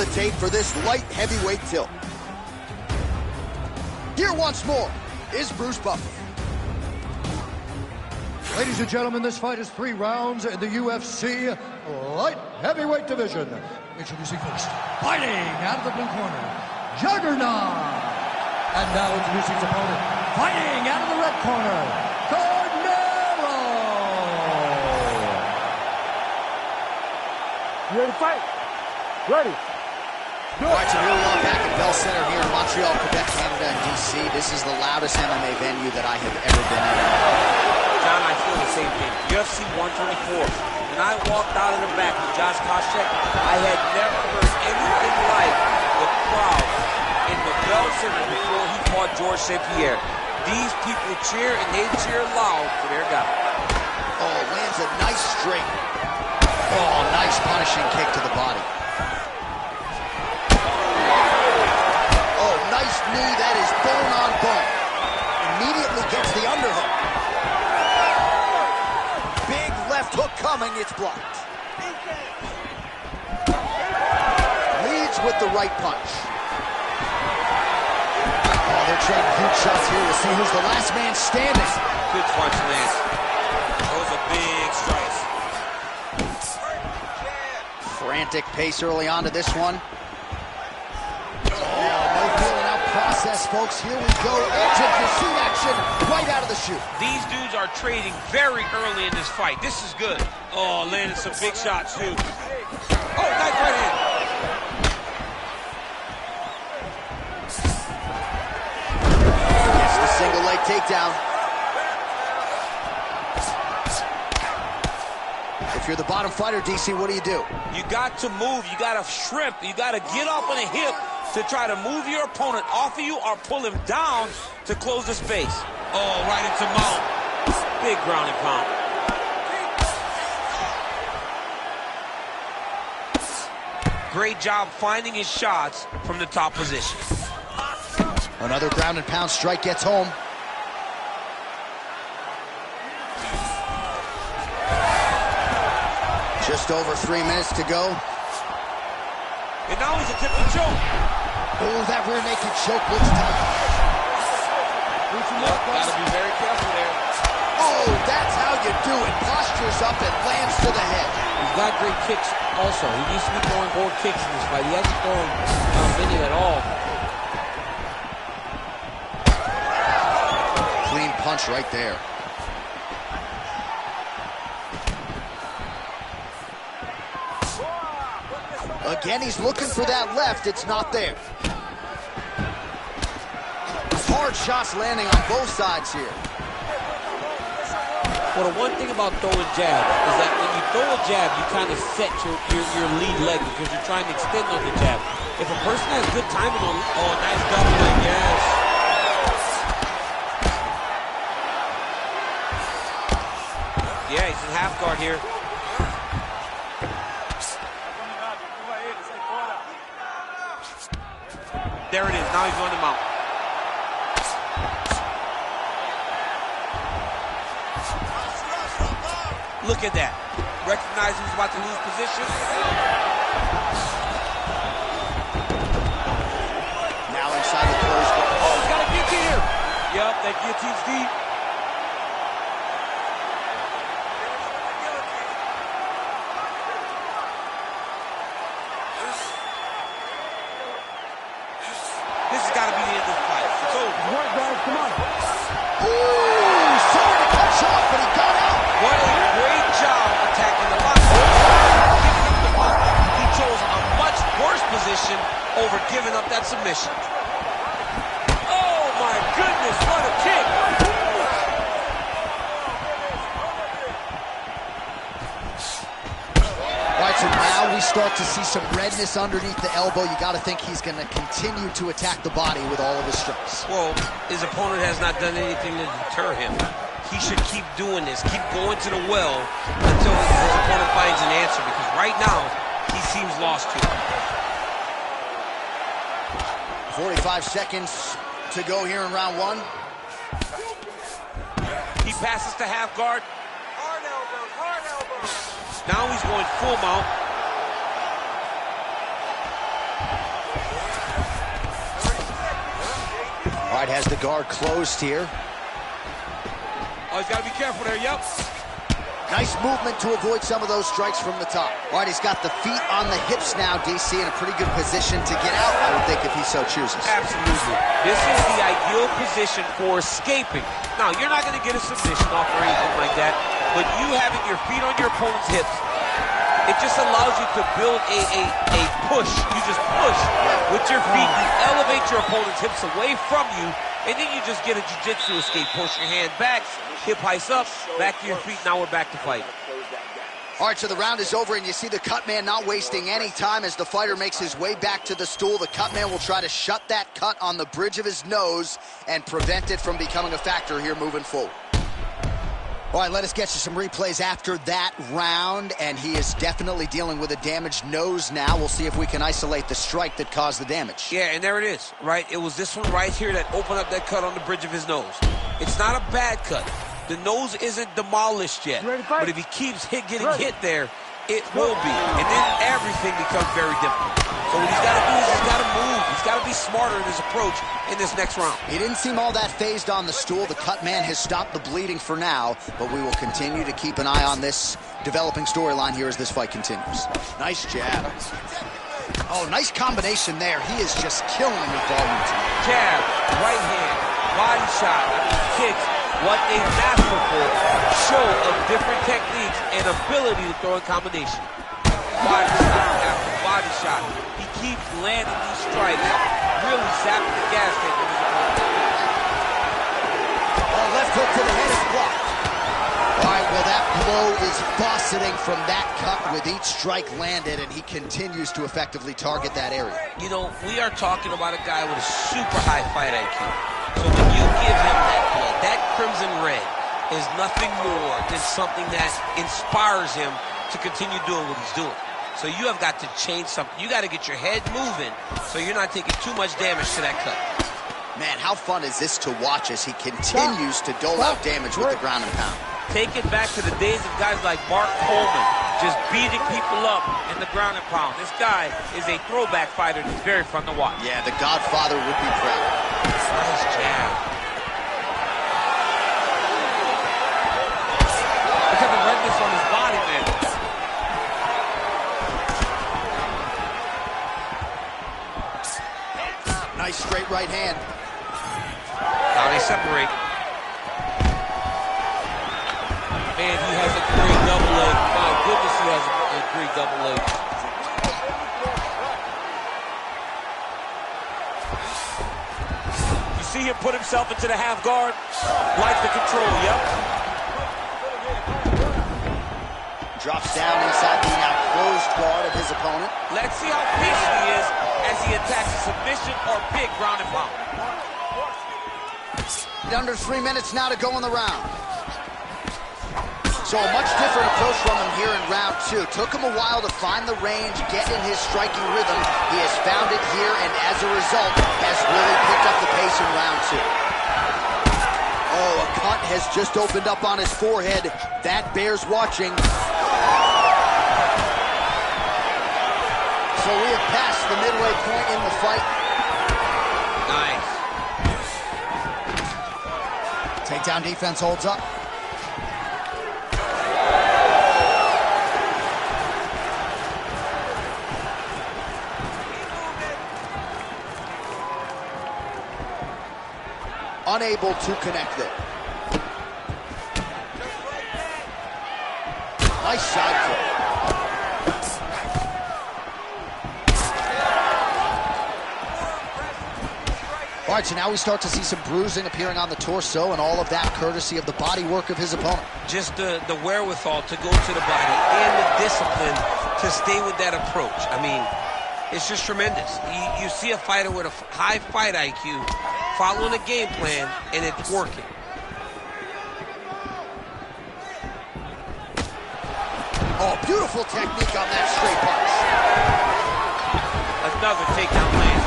the tape for this light heavyweight tilt. Here once more is Bruce Buffer. Ladies and gentlemen, this fight is 3 rounds in the UFC light heavyweight division. Introducing first, fighting out of the blue corner, Juggernaut. And now introducing his opponent, fighting out of the red corner, Carnero. You ready to fight? Ready. All right, so here we are back at Bell Center here in Montreal, Quebec, Canada, and DC. This is the loudest MMA venue that I have ever been in. John, I feel the same thing. UFC 124. When I walked out of the back with Josh Koscheck, I had never heard anything like the crowd in the Bell Center before he fought Georges St. Pierre. These people cheer, and they cheer loud for their guy. Oh, lands a nice straight. Oh, nice punishing kick to the body. Oh, nice knee. That is bone on bone. Immediately gets the underhook. Big left hook coming. It's blocked. Leads with the right punch. Oh, they're trading huge shots here to see who's the last man standing. Good punch, Lance. Those are big strikes. Frantic pace early on to this one. Oh, no feeling out process, folks. Here we go. Engine pursuit action right out of the chute. These dudes are trading very early in this fight. This is good. Oh, landing some big shots, too. Oh, nice right hand. Gets the single leg takedown. If you're the bottom fighter, DC, what do? You got to move. You got to shrimp. You got to get up on a hip to try to move your opponent off of you or pull him down to close the space. Oh, right into mount. Big ground and pound. Great job finding his shots from the top position. Another ground and pound strike gets home. Just over 3 minutes to go. And now he's attempting to choke. Oh, that rear naked choke looks tough. Gotta be very careful there. Oh, that's how you do it. Postures up and lands to the head. He's got great kicks also. He needs to be throwing more kicks in this fight. He hasn't thrown many at all. Clean punch right there. Again, he's looking for that left. It's not there. Hard shots landing on both sides here. Well, the one thing about throwing jab is that when you throw a jab, you kind of set your lead leg because you're trying to extend on the jab. If a person has good timing on, oh, nice double leg, yes. Yeah, he's in half guard here. There it is. Now he's on the mount. Look at that. Recognizing he's about to lose position. Now inside the closed guard. Oh, he's got a guillotine here. Yup, that guillotine's deep. This has got to be the end of the fight. It's over. Right, guys, come on. Ooh, sorry to cut you off, but he got out. What a great job attacking the box. Giving up the mount. He chose a much worse position over giving up that submission. Oh my goodness, what a kick. All right, so now we start to see some redness underneath the elbow. You got to think he's going to continue to attack the body with all of his strikes. Well, his opponent has not done anything to deter him. He should keep doing this, keep going to the well until his opponent finds an answer, because right now, he seems lost to it. 45 seconds to go here in round one. He passes to half guard. Hard elbows, hard elbows. Now he's going full mount. All right, has the guard closed here. Oh, he's got to be careful there, yep. Nice movement to avoid some of those strikes from the top. All right, he's got the feet on the hips now, DC, in a pretty good position to get out, I would think, if he so chooses. Absolutely. This is the ideal position for escaping. Now, you're not going to get a submission off or anything like that, but you having your feet on your opponent's hips, it just allows you to build a push. You just push with your feet. You elevate your opponent's hips away from you, and then you just get a jiu-jitsu escape. Push your hand back, hip heights up, back to your feet. Now we're back to fight. All right, so the round is over, and you see the cut man not wasting any time as the fighter makes his way back to the stool. The cut man will try to shut that cut on the bridge of his nose and prevent it from becoming a factor here moving forward. All right, let us get you some replays after that round, and he is definitely dealing with a damaged nose now. We'll see if we can isolate the strike that caused the damage. Yeah, and there it is, right? It was this one right here that opened up that cut on the bridge of his nose. It's not a bad cut. The nose isn't demolished yet, but if he keeps getting hit there, it will be, and then everything becomes very difficult. So what he's got to do is he's got to move. He's got to be smarter in his approach in this next round. He didn't seem all that phased on the stool. The cut man has stopped the bleeding for now, but we will continue to keep an eye on this developing storyline here as this fight continues. Nice jab. Oh, nice combination there. He is just killing with volume tonight. Jab, right hand, body shot, kicks. What a masterful show of different techniques and ability to throw in combination. Body shot after body shot. He keeps landing these strikes, really zapping the gas tank with his opponent. Oh, left hook to the head is blocked. All right, well, that blow is buffeting from that cut with each strike landed, and he continues to effectively target that area. You know, we are talking about a guy with a super high fight IQ. So when you give him that blood, that crimson red is nothing more than something that inspires him to continue doing what he's doing. So you have got to change something. You got to get your head moving so you're not taking too much damage to that cut. Man, how fun is this to watch as he continues to dole out damage with the ground and pound? Take it back to the days of guys like Mark Coleman, just beating people up in the ground and pound. This guy is a throwback fighter that's very fun to watch. Yeah, the Godfather would be proud. Nice jab. Look at the redness on his body, man. Nice straight right hand. Now they separate. Man, he has a great double leg. My goodness, he has a great double leg. You see him put himself into the half guard? Like the control, yep. Drops down inside the now closed guard of his opponent. Let's see how patient he is as he attacks a submission or big ground and pound. Under 3 minutes now to go in the round. So a much different approach from him here in round two. Took him a while to find the range, get in his striking rhythm. He has found it here, and as a result, has really picked up the pace in round two. Oh, a cut has just opened up on his forehead. That bears watching. So we have passed the midway point in the fight. Nice. Takedown defense holds up. Unable to connect it. Nice side kick. All right, so now we start to see some bruising appearing on the torso, and all of that courtesy of the body work of his opponent. Just the wherewithal to go to the body and the discipline to stay with that approach. I mean, it's just tremendous. You see a fighter with a high fight IQ following a game plan, and it's working. Oh, beautiful technique on that straight punch. Another takedown land.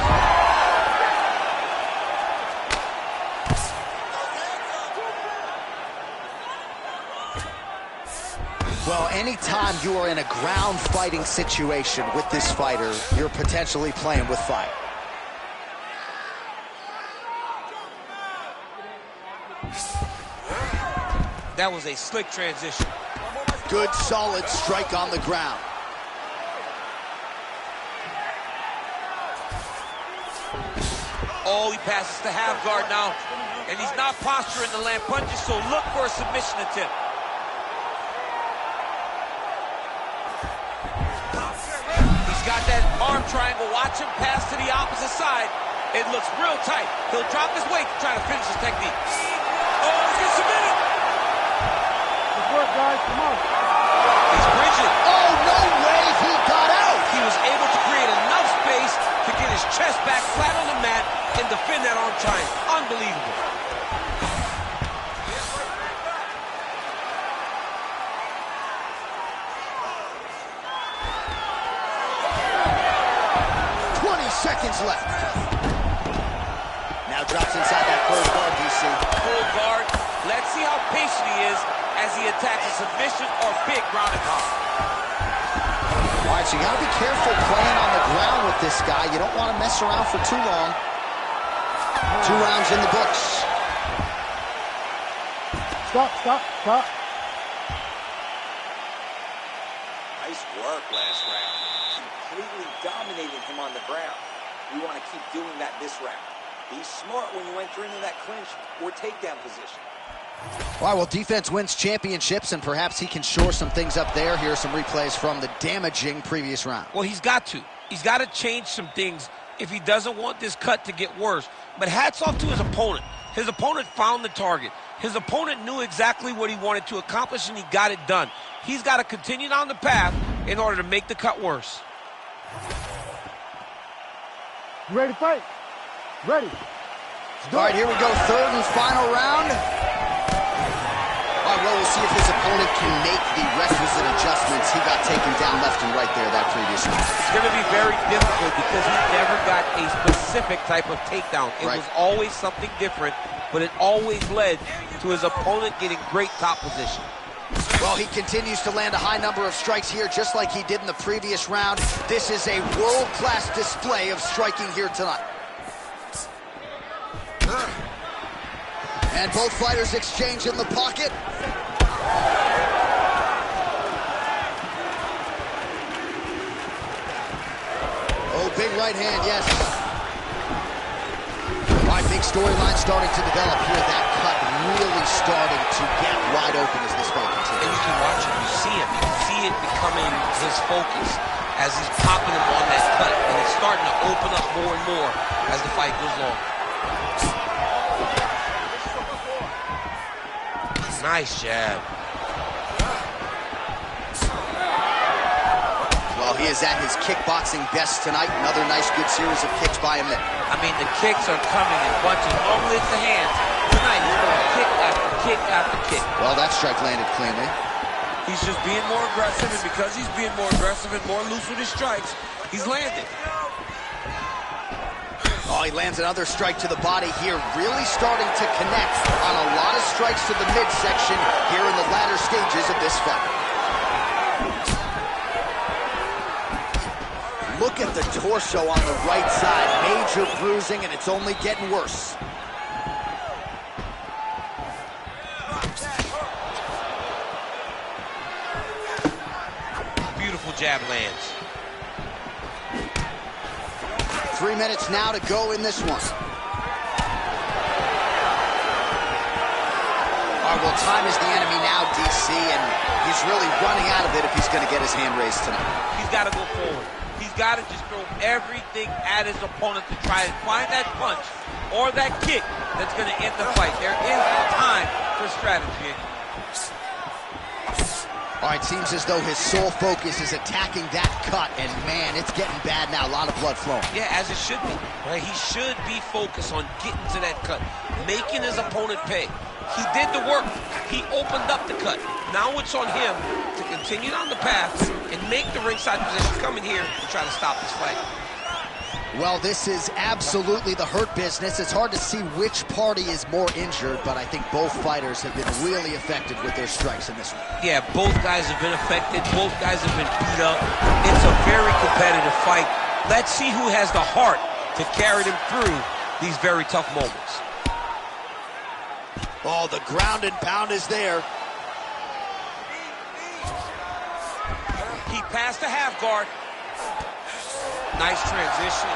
Well, anytime you are in a ground fighting situation with this fighter, you're potentially playing with fire. That was a slick transition. Good, solid strike on the ground. Oh, he passes to half guard now. And he's not posturing to land punches, so look for a submission attempt. He's got that arm triangle. Watch him pass to the opposite side. It looks real tight. He'll drop his weight to try to finish his technique. Oh, he's gonna submit it. Good work, guys. Come on. He's bridging. Oh, no way he got out. He was able to create enough space to get his chest back flat on the mat and defend that arm triangle. Unbelievable. Seconds left. Now drops inside that full guard, DC. Full guard. Let's see how patient he is as he attacks a submission or big ground and pound. All right, so you got to be careful playing on the ground with this guy. You don't want to mess around for too long. 2 rounds in the books. Stop. Nice work last round. Completely dominated him on the ground. You want to keep doing that this round. Be smart when you enter into that clinch or takedown position. All right, well, defense wins championships, and perhaps he can shore some things up there. Here are some replays from the damaging previous round. Well, he's got to. He's got to change some things if he doesn't want this cut to get worse. But hats off to his opponent. His opponent found the target. His opponent knew exactly what he wanted to accomplish, and he got it done. He's got to continue down the path in order to make the cut worse. You ready to fight? Ready. All right, here we go. 3rd and final round. All right, well, we'll see if his opponent can make the requisite adjustments. He got taken down left and right there that previous round. It's going to be very difficult because he never got a specific type of takedown. It was always something different, but it always led to his opponent getting great top position. Well, he continues to land a high number of strikes here, just like he did in the previous round. This is a world-class display of striking here tonight. And both fighters exchange in the pocket. Oh, big right hand, yes. All right, big storyline starting to develop here. That cut really starting to get wide open as this fight continues. And you can watch it, you see him. You can see it becoming his focus as he's popping him on that cut. And it's starting to open up more and more as the fight goes on. Nice jab. Well, he is at his kickboxing best tonight. Another nice, good series of kicks by him there. I mean, the kicks are coming in bunches. Normally it's the hands. Tonight he's going kick after kick after kick. Well, that strike landed cleanly. He's just being more aggressive, and because he's being more aggressive and more loose with his strikes, he's landing. Oh, he lands another strike to the body here, really starting to connect on a lot of strikes to the midsection here in the latter stages of this fight. Look at the torso on the right side. Major bruising, and it's only getting worse. Beautiful jab lands. 3 minutes now to go in this one. All right, well, time is the enemy now, DC, and he's really running out of it if he's going to get his hand raised tonight. He's got to go forward. He's got to just throw everything at his opponent to try and find that punch or that kick that's going to end the fight. There is no time for strategy. All right, seems as though his sole focus is attacking that cut, and man, it's getting bad now. A lot of blood flowing. Yeah, as it should be. Right? He should be focused on getting to that cut, making his opponent pay. He did the work. He opened up the cut. Now it's on him to continue down the path and make the ringside position come in here and try to stop this fight. Well, this is absolutely the hurt business. It's hard to see which party is more injured, but I think both fighters have been really effective with their strikes in this one. Yeah, both guys have been affected. Both guys have been beat up. It's a very competitive fight. Let's see who has the heart to carry them through these very tough moments. Oh, the ground and pound is there. He passed the half guard. Nice transition.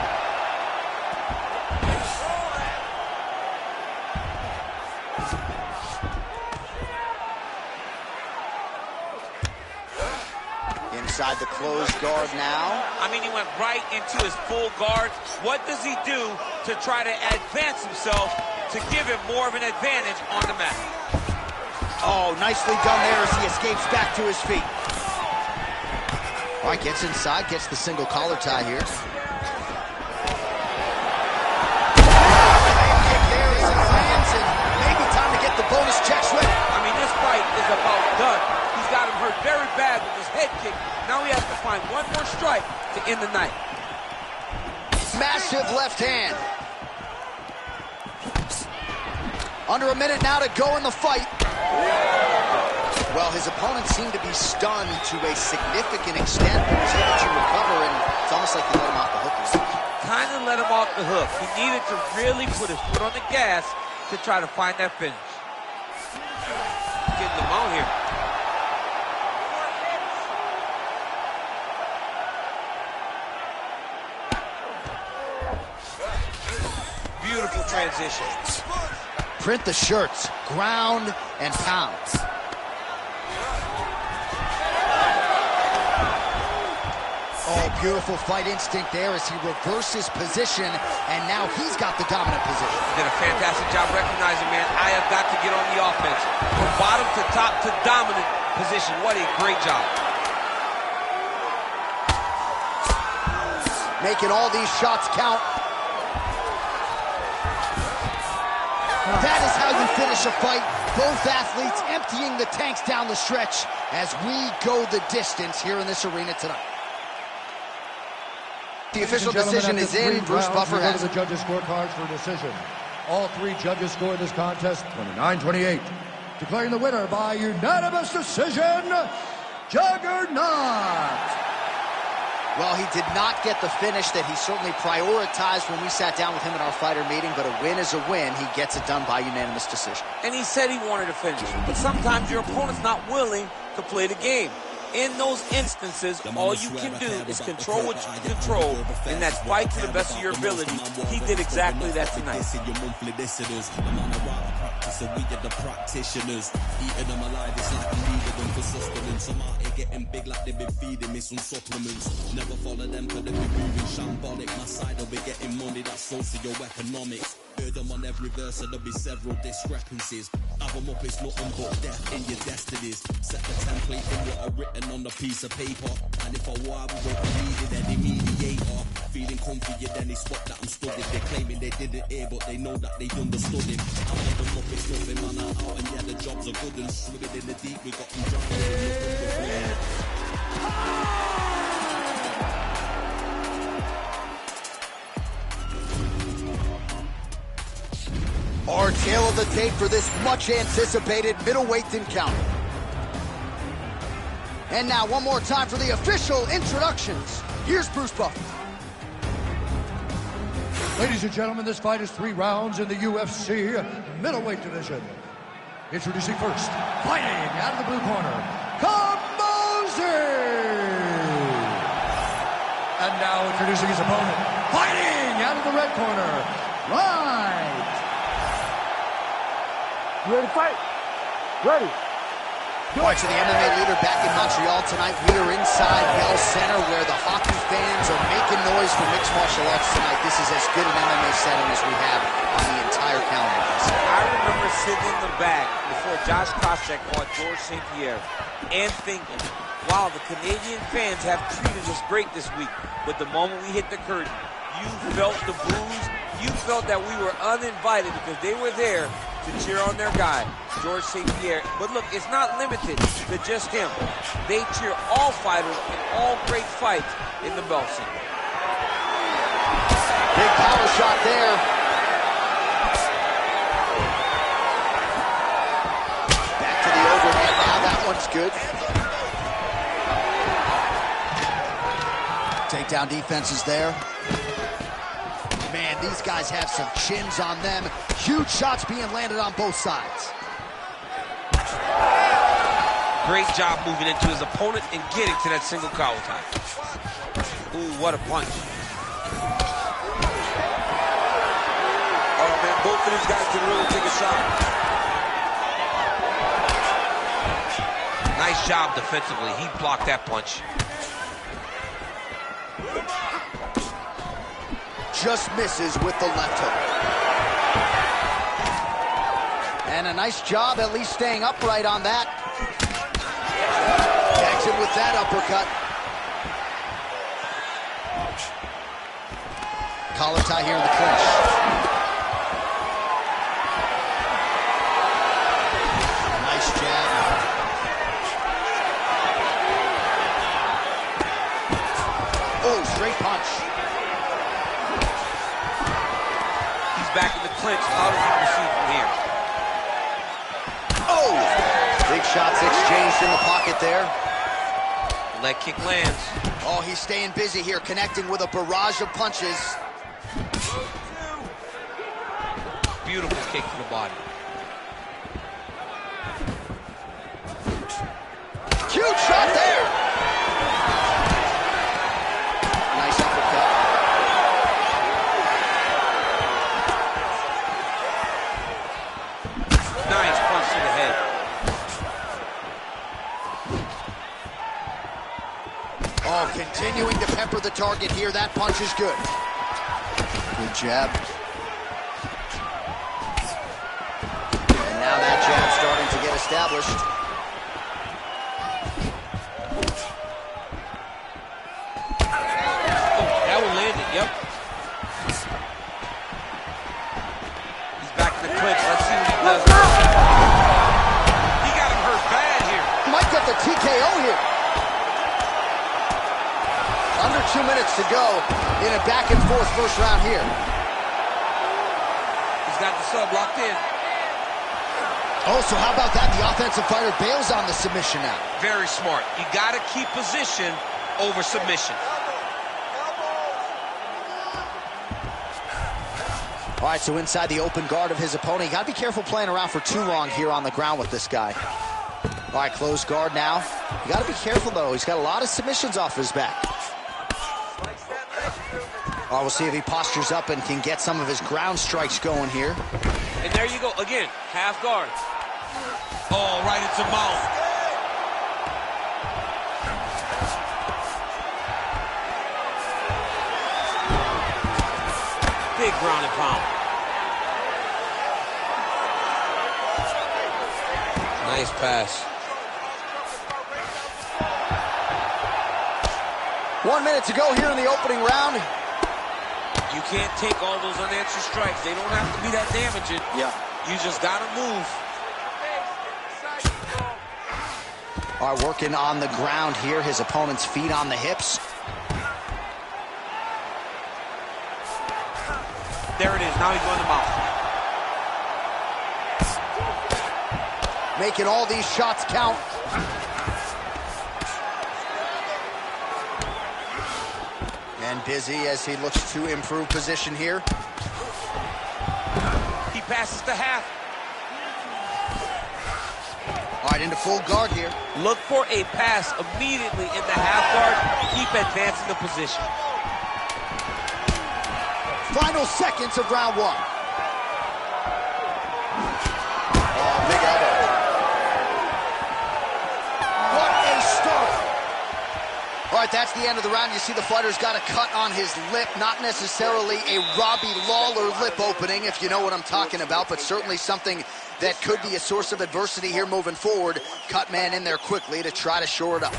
Inside the closed guard now. I mean, he went right into his full guard. What does he do to try to advance himself to give him more of an advantage on the mat? Oh, nicely done there as he escapes back to his feet. All right, gets inside, gets the single collar tie here. There as he lands, and maybe time to get the bonus checks ready. I mean, this fight is about done. He's got him hurt very bad with his head kick. Now he has to find one more strike to end the night. Massive left hand. Under a minute now to go in the fight. Well, his opponent seemed to be stunned to a significant extent, but was able to recover, and it's almost like he let him off the hook. Kind of let him off the hook. He needed to really put his foot on the gas to try to find that finish. Getting the mount here. Beautiful transition. Print the shirts, ground and pound. Oh, beautiful fight instinct there as he reverses position, and now he's got the dominant position. Did a fantastic job recognizing, man, I have got to get on the offense. From bottom to top to dominant position. What a great job. Making all these shots count. That is how you finish a fight. Both athletes emptying the tanks down the stretch as we go the distance here in this arena tonight. The official decision is in. Bruce Buffer has the judges' scorecards for decision. All three judges scored this contest 29-28. Declaring the winner by unanimous decision, Juggernaut. Well, he did not get the finish that he certainly prioritized when we sat down with him at our fighter meeting, but a win is a win. He gets it done by unanimous decision. And he said he wanted to finish, but sometimes your opponent's not willing to play the game. In those instances, all you can do is control what you can control, and that's fight to the best of your ability. He did exactly that tonight. So we are the practitioners, eating them alive, it's like I'm needing them for sustenance. Some out here getting big like they've been feeding me some supplements. Never follow them cause they be moving shambolic. My side will be getting money, that's socio-economics. Heard them on every verse, so there'll be several discrepancies. Have them up, it's nothing but death in your destinies. Set the template in what are written on a piece of paper. And if I war, we won't be needing any mediator. Feeling comfy, then they spot that I'm studied. They're claiming they didn't hear, but they know that they understood him. I'm never up, it's nothing, man, I'm out. And yeah, the jobs are good and swimming in the deep. We got them drowning. Our tail of the tape for this much-anticipated middleweight encounter. And now, one more time for the official introductions. Here's Bruce Buffer. Ladies and gentlemen, this fight is 3 rounds in the UFC middleweight division. Introducing first, fighting out of the blue corner, Cambozi! And now introducing his opponent, fighting out of the red corner, Wright! You ready to fight? Ready. Watch the MMA leader back in Montreal tonight. We are inside Bell Center where the hockey fans are making noise for mixed martial arts tonight. This is as good an MMA setting as we have on the entire calendar. I remember sitting in the back before Josh Koscheck fought George St. Pierre and thinking, wow, the Canadian fans have treated us great this week. But the moment we hit the curtain, you felt the boos. You felt that we were uninvited because they were there to cheer on their guy, George St. Pierre. But look, it's not limited to just him. They cheer all fighters in all great fights in the belt scene. Big power shot there. Back to the overhead now. That one's good. Takedown defense is there. Man, these guys have some chins on them. Huge shots being landed on both sides. Great job moving into his opponent and getting to that single cow tie. Ooh, what a punch. Oh, man, both of these guys can really take a shot. Nice job defensively. He blocked that punch. Just misses with the left hook. And a nice job at least staying upright on that. Tags him with that uppercut. Collar tie here in the clinch. Nice jab. Oh, straight punch. He's back in the clinch. How does he proceed from here? Oh! Big shots exchanged in the pocket there. Leg kick lands. Oh, he's staying busy here, connecting with a barrage of punches. Beautiful kick to the body. Huge shot there! Nice uppercut. Nice punch to the head. Oh, continuing to pepper the target here. That punch is good. Good jab. And now that jab starting to get established. Oh, that one landed, yep. He's back in the clinch. Let's see what he does. He got him hurt bad here. Might get the TKO here. Under 2 minutes to go in a back-and-forth first round here. He's got the sub locked in. Oh, so how about that? The offensive fighter bails on the submission now. Very smart. You got to keep position over submission. All right, so inside the open guard of his opponent. You got to be careful playing around for too long here on the ground with this guy. All right, closed guard now. You got to be careful, though. He's got a lot of submissions off his back. All right, we'll see if he postures up and can get some of his ground strikes going here. And there you go. Again, half guard. Oh, right into mouth. Big ground and pound. Nice pass. 1 minute to go here in the opening round. You can't take all those unanswered strikes. They don't have to be that damaging. Yeah. You just got to move. All right, working on the ground here. His opponent's feet on the hips. There it is. Now he's going to mouth. Making all these shots count. And busy as he looks to improve position here. He passes to half. All right, into full guard here. Look for a pass immediately in the half guard. Keep advancing the position. Final seconds of round one. Oh, big elbow. What a start. All right, that's the end of the round. You see the fighter's got a cut on his lip. Not necessarily a Robbie Lawler lip opening, if you know what I'm talking about, but certainly something that could be a source of adversity here moving forward. Cut man in there quickly to try to shore it up.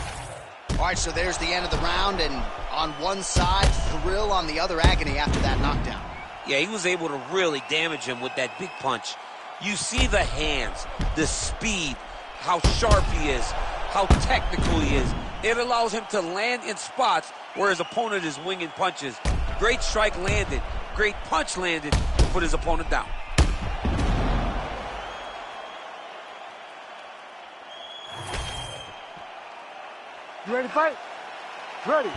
All right, so there's the end of the round, and on one side, thrill, on the other, agony after that knockdown. Yeah, he was able to really damage him with that big punch. You see the hands, the speed, how sharp he is, how technical he is. It allows him to land in spots where his opponent is winging punches. Great strike landed, great punch landed to put his opponent down. You ready to fight? Ready.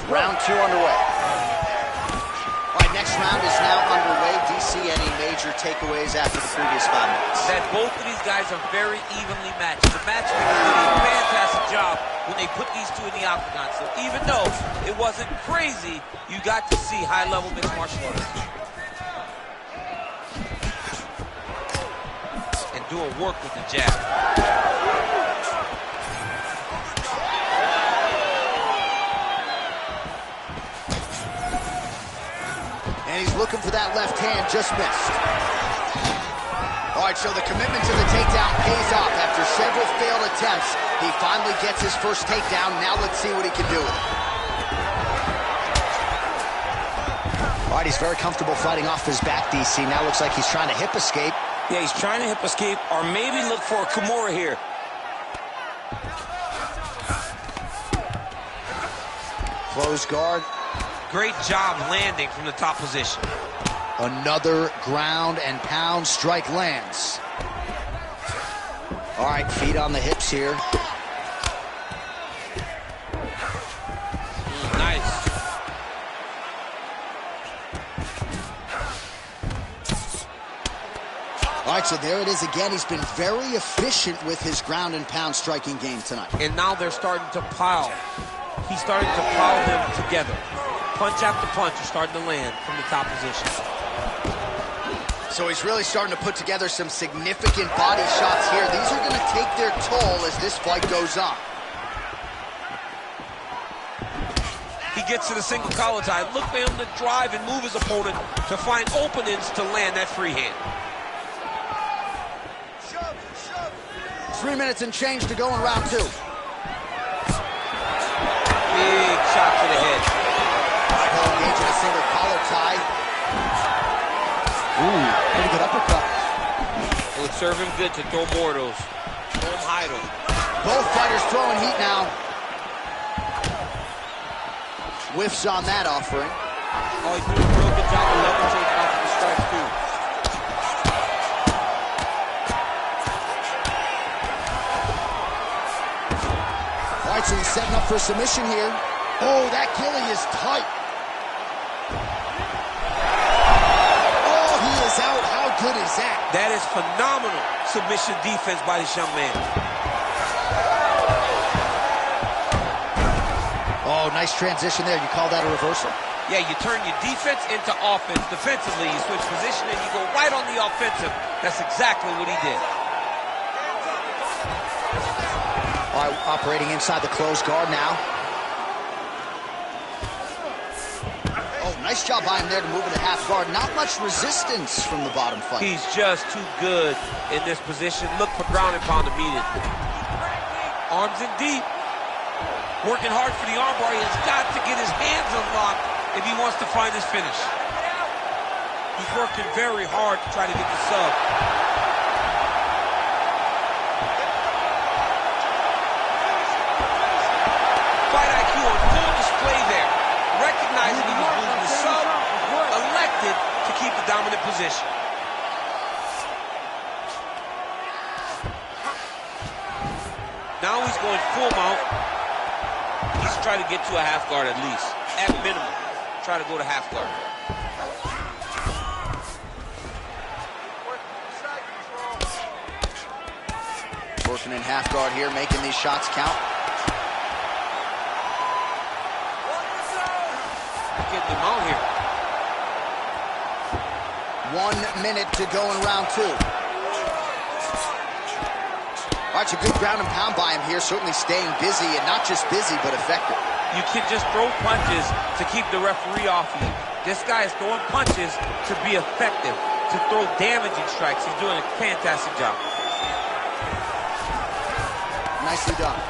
Round two underway. All right, next round is now underway. DC, any major major takeaways after the previous 5 minutes? That both of these guys are very evenly matched. The matchmakers did a fantastic job when they put these two in the octagon. So even though it wasn't crazy, you got to see high-level mixed martial arts. And doing work with the jab. And he's looking for that left hand, just missed. All right, so the commitment to the takedown pays off. After several failed attempts, he finally gets his first takedown. Now let's see what he can do with it. All right, he's very comfortable fighting off his back, DC. Now looks like he's trying to hip escape. Yeah, he's trying to hip escape or maybe look for a Kimura here. Close guard. Great job landing from the top position. Another ground and pound strike lands. All right, feet on the hips here. Nice. All right, so there it is again. He's been very efficient with his ground and pound striking game tonight. And now they're starting to pile. He's starting to pile them together. Punch after punch is starting to land from the top position. So he's really starting to put together some significant body shots here. These are going to take their toll as this fight goes on. He gets to the single collar tie. Look for him to drive and move his opponent to find openings to land that free hand. 3 minutes and change to go in round 2. Big shot to the head. Engaging a single collar tie. Ooh, pretty good uppercut. It would serve him good to throw more of those. Throw him high to him. Both fighters throwing heat now. Whiffs on that offering. Oh, he's doing a real good job of leveraging off of the strikes, too. All right, so he's setting up for a submission here. Oh, that gilly is tight. Oh, he is out. How good is that? That is phenomenal submission defense by this young man. Oh, nice transition there. You call that a reversal? Yeah, you turn your defense into offense. Defensively, you switch position and you go right on the offensive. That's exactly what he did. All right, operating inside the closed guard now. Oh, nice job by him there to move into half guard. Not much resistance from the bottom fight. He's just too good in this position. Look for ground and pound immediately. Arms in deep. Working hard for the armbar. He has got to get his hands unlocked if he wants to find his finish. He's working very hard to try to get the sub. Fight IQ on full display there. Recognizing he was losing the sub, elected to keep the dominant position. Now he's going full mount. He's trying to get to a half guard at least. At minimum, try to go to half guard. Working in half guard here, making these shots count. Getting him out here. 1 minute to go in round 2. All right, so good ground and pound by him here, certainly staying busy, and not just busy, but effective. You can just throw punches to keep the referee off you. This guy is throwing punches to be effective, to throw damaging strikes. He's doing a fantastic job. Nicely done.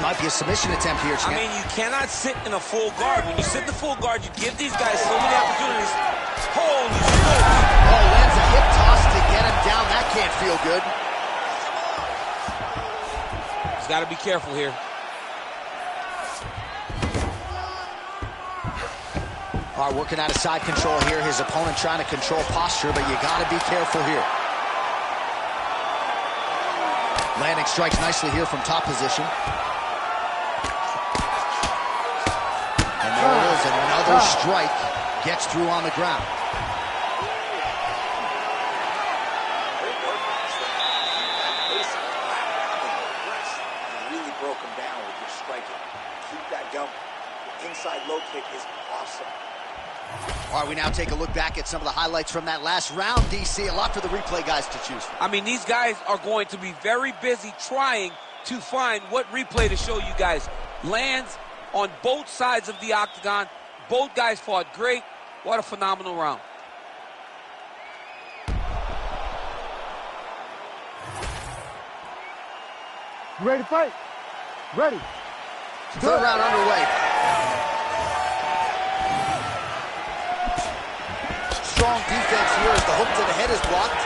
Might be a submission attempt here, champ. I mean, you cannot sit in a full guard. When you sit in the full guard, you give these guys so many opportunities. Holy smokes! Oh, lands a hip toss to get him down. That can't feel good. He's got to be careful here. All right, working out of side control here. His opponent trying to control posture, but you got to be careful here. Landing strikes nicely here from top position. And there it is, another strike gets through on the ground. outside low kick is awesome. All right, we now take a look back at some of the highlights from that last round, DC. A lot for the replay guys to choose from. I mean, these guys are going to be very busy trying to find what replay to show you guys. Lands on both sides of the octagon. Both guys fought great. What a phenomenal round. You ready to fight? Ready. Third round underway. Strong defense here as the hook to the head is blocked.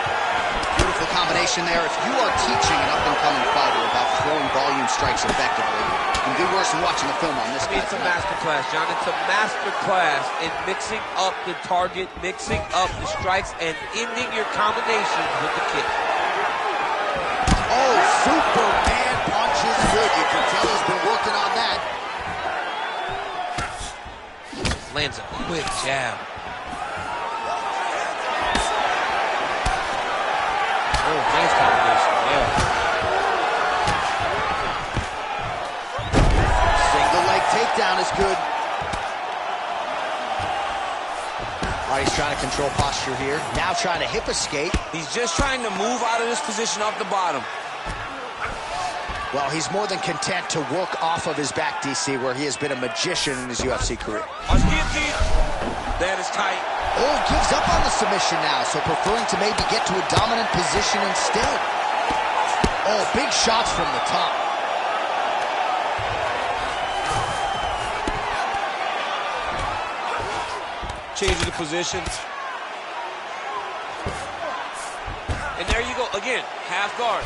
Beautiful combination there. If you are teaching an up-and-coming fighter about throwing volume strikes effectively, you can do worse than watching the film on this guy. It's a masterclass, John. It's a masterclass in mixing up the target, mixing up the strikes, and ending your combinations with the kick. Oh, Superman punch is good. You can tell he's been working on that. Lands a quick jab. Oh, nice combination, yeah. Single leg takedown is good. All right, he's trying to control posture here. Now trying to hip escape. He's just trying to move out of this position off the bottom. Well, he's more than content to work off of his back, DC, where he has been a magician in his UFC career. That is tight. Oh, gives up on the submission now, so preferring to maybe get to a dominant position instead. Oh, big shots from the top. Changing the position. And there you go, again, half guard.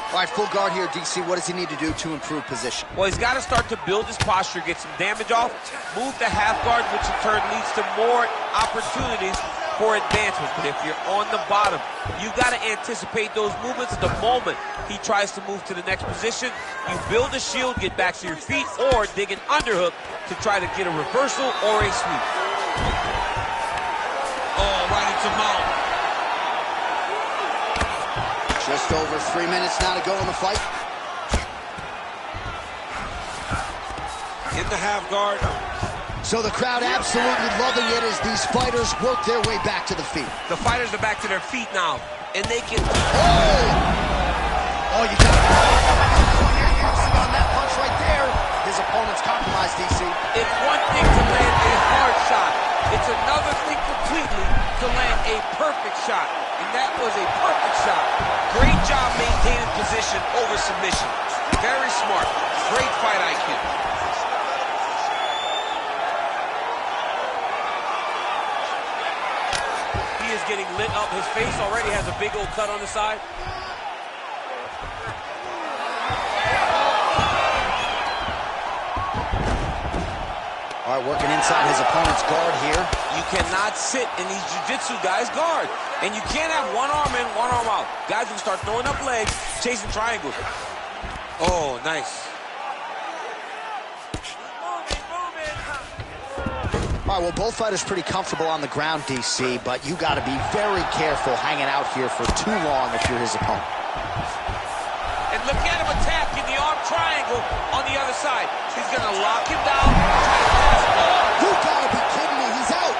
All right, full guard here, DC. What does he need to do to improve position? Well, he's got to start to build his posture, get some damage off, move the half guard, which in turn leads to more opportunities for advancement. But if you're on the bottom, you got to anticipate those movements the moment he tries to move to the next position. You build a shield, get back to your feet, or dig an underhook to try to get a reversal or a sweep. Oh, right into mount. Just over 3 minutes now to go in the fight. In the half guard. So the crowd absolutely loving it as these fighters work their way back to the feet. The fighters are back to their feet now, and they can... Oh, you got it. On that punch right there. His opponent's compromised, DC. It's one thing to land a hard shot. It's another thing completely to land a perfect shot. And that was a perfect shot. Great job maintaining position over submission. Very smart. Great fight IQ. He is getting lit up. His face already has a big old cut on the side. All right, working inside his opponent's guard here. You cannot sit in these jiu-jitsu guys' guard. And you can't have one arm in, one arm out. Guys will start throwing up legs, chasing triangles. Oh, nice. All right, well, both fighters pretty comfortable on the ground, DC, but you got to be very careful hanging out here for too long if you're his opponent. And look at him attack in the arm triangle on the other side. He's going to lock him down. You got to be kidding me. He's out.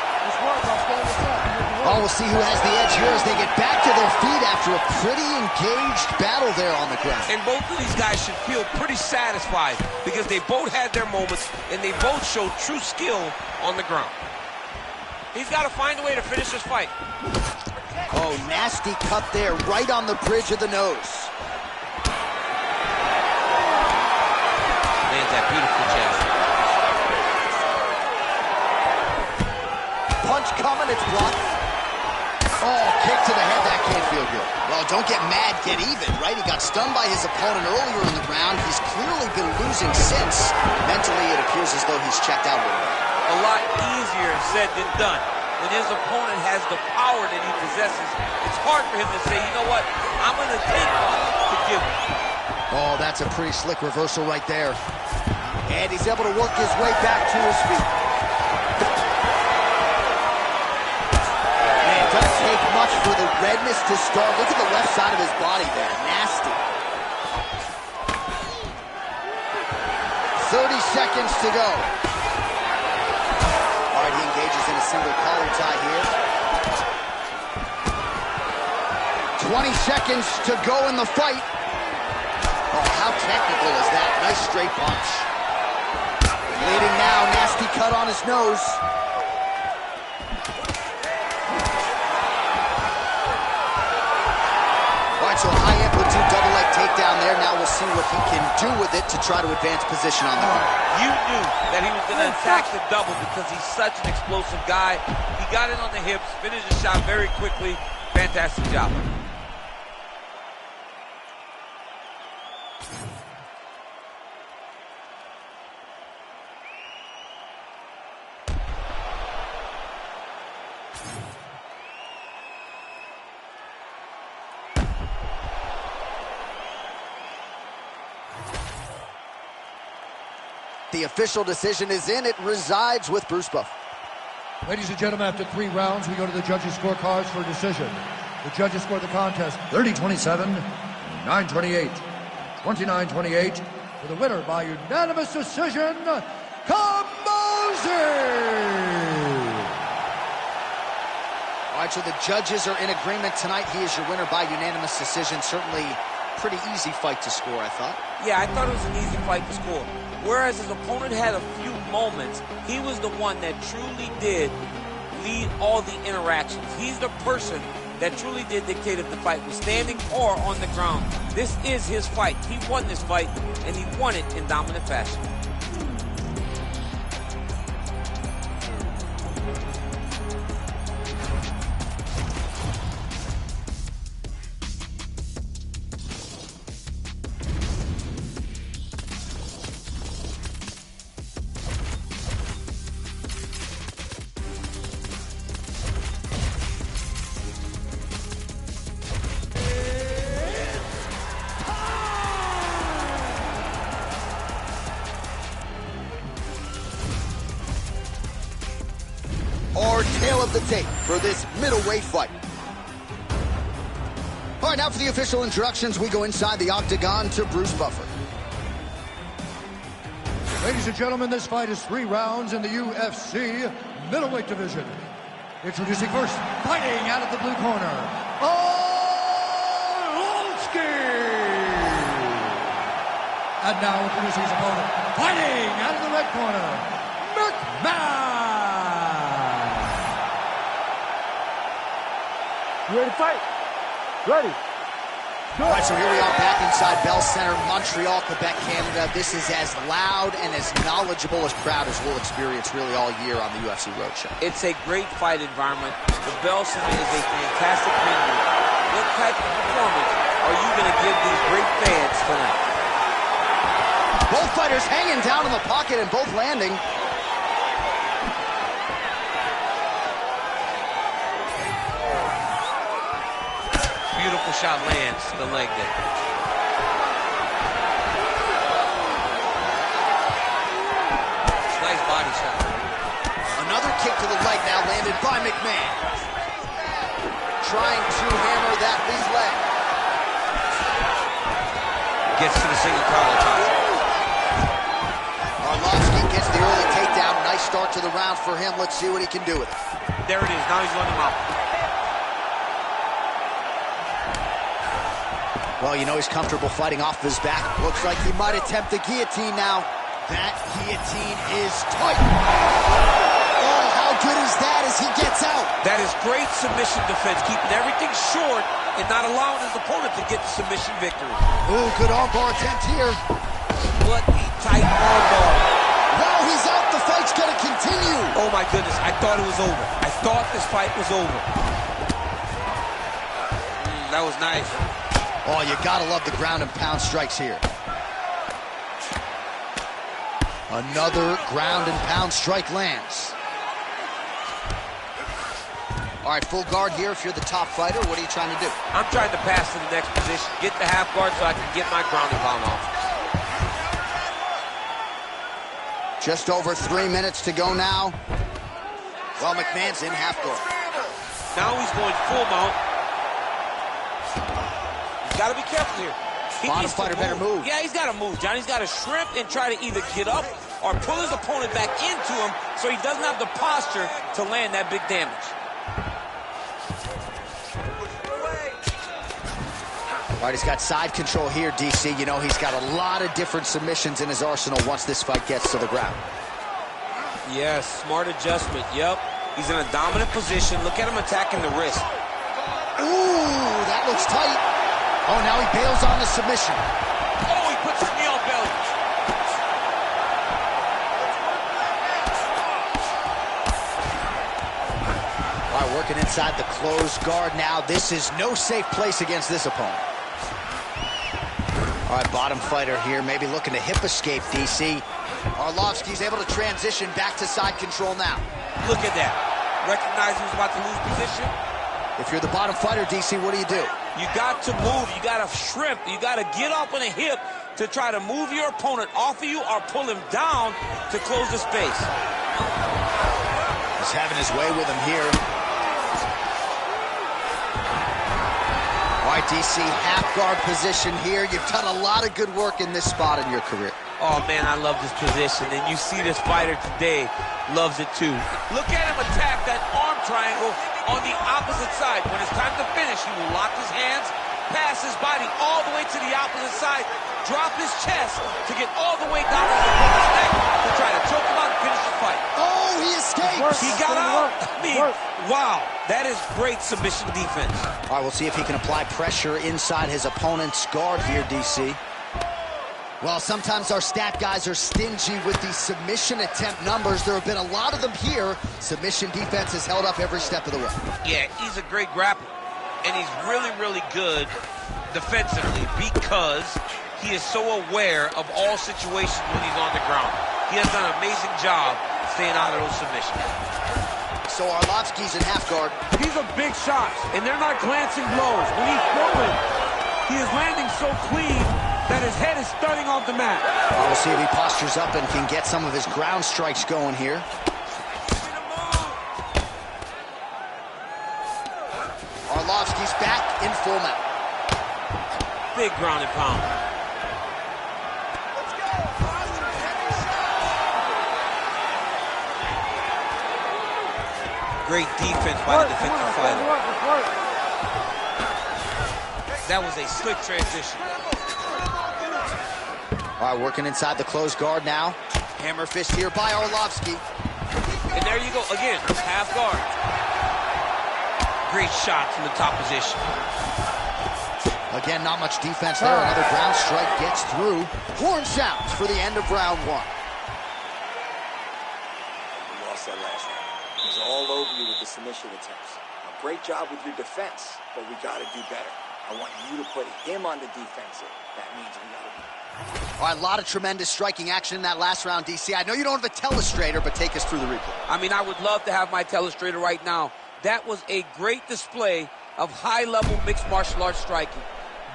Oh, we'll see who has the edge here as they get back to their feet after a pretty engaged battle there on the ground. And both of these guys should feel pretty satisfied because they both had their moments and they both showed true skill on the ground. He's got to find a way to finish this fight. Oh, nasty cut there right on the bridge of the nose. Lands that beautiful jab. Punch coming, it's blocked. Oh, kick to the head, that can't feel good. Well, don't get mad, get even, right? He got stunned by his opponent earlier in the round. He's clearly been losing since. Mentally, it appears as though he's checked out a little bit. A lot easier said than done. When his opponent has the power that he possesses, it's hard for him to say, you know what, I'm going to take one to give him. Oh, that's a pretty slick reversal right there. And he's able to work his way back to his feet. Man, it doesn't take much for the redness to start. Look at the left side of his body there. Nasty. 30 seconds to go. All right, he engages in a single collar tie here. 20 seconds to go in the fight. Oh, how technical is that? Nice straight punch. Bleeding now, nasty cut on his nose. All right, so a high amplitude double leg takedown there. Now we'll see what he can do with it to try to advance position on the ground. You knew that he was going to attack the double because he's such an explosive guy. He got it on the hips, finished the shot very quickly. Fantastic job. The official decision is in. It resides with Bruce Buffer. Ladies and gentlemen, after 3 rounds, we go to the judges' scorecards for a decision. The judges scored the contest 30-27, 9-28, 29-28 for the winner by unanimous decision, Camozzi! All right, so the judges are in agreement tonight. He is your winner by unanimous decision. Certainly pretty easy fight to score, I thought. Yeah, I thought it was an easy fight to score. Whereas his opponent had a few moments, he was the one that truly did lead all the interactions. He's the person that truly did dictate if the fight was standing or on the ground. This is his fight. He won this fight, and he won it in dominant fashion. Our tail of the tape for this middleweight fight. All right, now for the official introductions, we go inside the octagon to Bruce Buffer. Ladies and gentlemen, this fight is 3 rounds in the UFC middleweight division. Introducing first, fighting out of the blue corner, Arlovski! And now introducing his opponent, fighting out of the red corner, McMahon! You ready to fight? Ready. All right, so here we are back inside Bell Center, Montreal, Quebec, Canada. This is as loud and as knowledgeable a crowd as we'll experience really all year on the UFC Roadshow. It's a great fight environment. The Bell Center is a fantastic venue. What type of performance are you going to give these great fans tonight? Both fighters hanging down in the pocket and both landing. Beautiful shot lands the leg there. Nice body shot. Another kick to the leg now landed by McMahon. Trying to hammer that lead leg. Gets to the single collar tie. Arlovski gets the early takedown. Nice start to the round for him. Let's see what he can do with it. There it is. Now he's letting him out. Well, you know he's comfortable fighting off his back. Looks like he might attempt the guillotine now. That guillotine is tight. Oh, how good is that as he gets out? That is great submission defense, keeping everything short and not allowing his opponent to get the submission victory. Ooh, good armbar attempt here. What a tight armbar. Wow, he's out. The fight's going to continue. Oh, my goodness. I thought it was over. I thought this fight was over. That was nice. Oh, you gotta love the ground and pound strikes here. Another ground and pound strike lands. All right, full guard here if you're the top fighter. What are you trying to do? I'm trying to pass to the next position, get the half guard so I can get my ground and pound off. Just over 3 minutes to go now. Well, McMahon's in half guard. Now he's going full mount. He's got to be careful here. Bottom fighter better move. Yeah, he's got to move, John. He's got to shrimp and try to either get up or pull his opponent back into him so he doesn't have the posture to land that big damage. All right, he's got side control here, DC. You know, he's got a lot of different submissions in his arsenal once this fight gets to the ground. Yes, smart adjustment. Yep. He's in a dominant position. Look at him attacking the wrist. Ooh, that looks tight. Oh, now he bails on the submission. Oh, he puts his knee on belly. All right, working inside the closed guard now. This is no safe place against this opponent. All right, bottom fighter here, maybe looking to hip escape, DC. Arlovsky's able to transition back to side control now. Look at that. Recognize he was about to lose position. If you're the bottom fighter, DC, what do? You got to move. You got to shrimp. You got to get up on a hip to try to move your opponent off of you or pull him down to close the space. He's having his way with him here. All right, DC, half guard position here. You've done a lot of good work in this spot in your career. Oh, man, I love this position. And you see this fighter today loves it, too. Look at him attack that arm triangle on the opposite side. When it's time to finish, he will lock his hands, pass his body all the way to the opposite side, drop his chest to get all the way down to the opponent's neck to try to choke him out and finish the fight. Oh, he escaped. He got out. I mean, wow. That is great submission defense. All right, we'll see if he can apply pressure inside his opponent's guard here, DC. Well, sometimes our stat guys are stingy with the submission attempt numbers. There have been a lot of them here. Submission defense has held up every step of the way. Yeah, he's a great grappler. And he's really, really good defensively because he is so aware of all situations when he's on the ground. He has done an amazing job staying out of those submissions. So Arlovsky's in half guard. These are big shots, and they're not glancing blows. When he's throwing, he is landing so clean that his head is thudding off the mat. We'll see if he postures up and can get some of his ground strikes going here. Arlovsky's back in full mount. Big ground and pound. Great defense by the defensive fighter. That was a slick transition. All right, working inside the closed guard now. Hammer fist here by Arlovsky. And there you go, again, half guard. Great shot from the top position. Again, not much defense there. Another ground strike gets through. Horn sounds for the end of round one. You lost that last round. He's all over you with the submission attempts. A great job with your defense, but we got to do better. I want you to put him on the defensive. That means we got to be. All right, a lot of tremendous striking action in that last round, DC. I know you don't have a telestrator, but take us through the replay. I mean, I would love to have my telestrator right now. That was a great display of high-level mixed martial arts striking.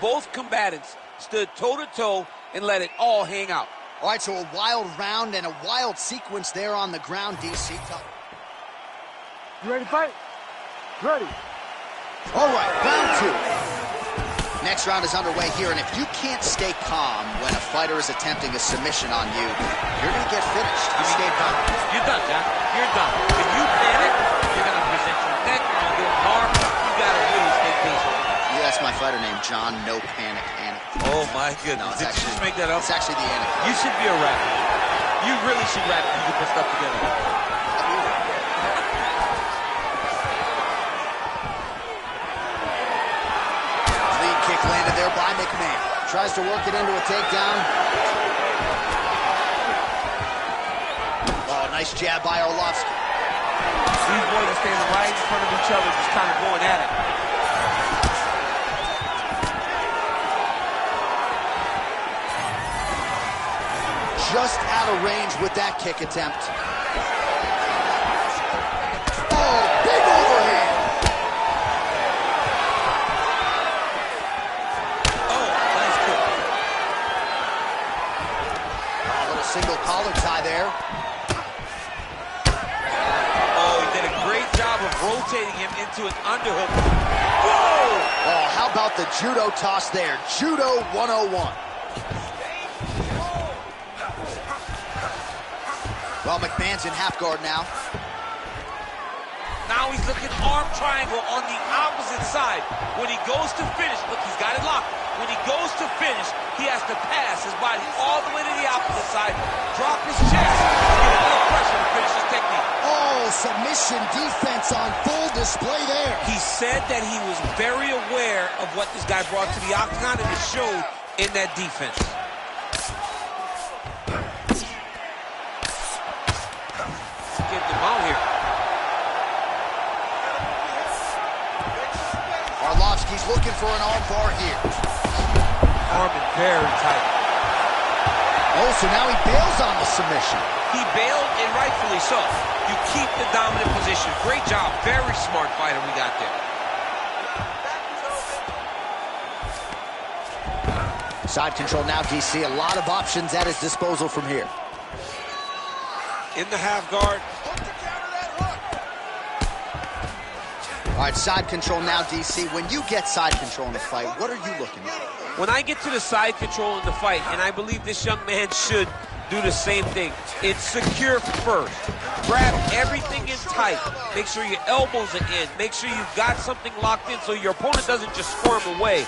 Both combatants stood toe-to-toe and let it all hang out. All right, so a wild round and a wild sequence there on the ground, DC. You ready to fight? Ready. All right, round two. Next round is underway here, and if you can't stay calm when a fighter is attempting a submission on you, you're going to get finished. Stay calm. You're done, John. You're done. If you panic, you're going to present your neck, you're going to get an arm. You got to really stay patient. Yeah, that's my fighter name, John No Panic Anik. Oh, my goodness. No, Did you just make that up? It's actually the Anik. You should be a rapper. You really should rap if you can put stuff together. Landed there by McMahon. Tries to work it into a takedown. Oh, nice jab by Arlovsky. These boys are standing right in front of each other, just kind of going at it. Just out of range with that kick attempt. Oh, big overhand. Single collar tie there. Oh, he did a great job of rotating him into an underhook. Whoa! Oh, how about the judo toss there? Judo 101. Well, McMahon's in half guard now. Now he's looking arm triangle on the opposite side. When he goes to finish, look, he's got it locked. When he goes to finish, he has to pass his body all the way to the opposite side, drop his chest, and get enough pressure to finish his technique. Oh, submission defense on full display there. He said that he was very aware of what this guy brought to the octagon, and it showed in that defense. Getting him out here. Arlovsky's looking for an arm bar here. Arm in very tight. Oh, so now he bails on the submission. He bailed, and rightfully so. You keep the dominant position. Great job. Very smart fighter we got there. Side control now, DC. A lot of options at his disposal from here. In the half guard. All right, side control now, DC. When you get side control in the fight, what are you looking at? When I get to the side control in the fight, and I believe this young man should do the same thing, it's secure first. Grab everything in tight. Make sure your elbows are in. Make sure you've got something locked in so your opponent doesn't just squirm away.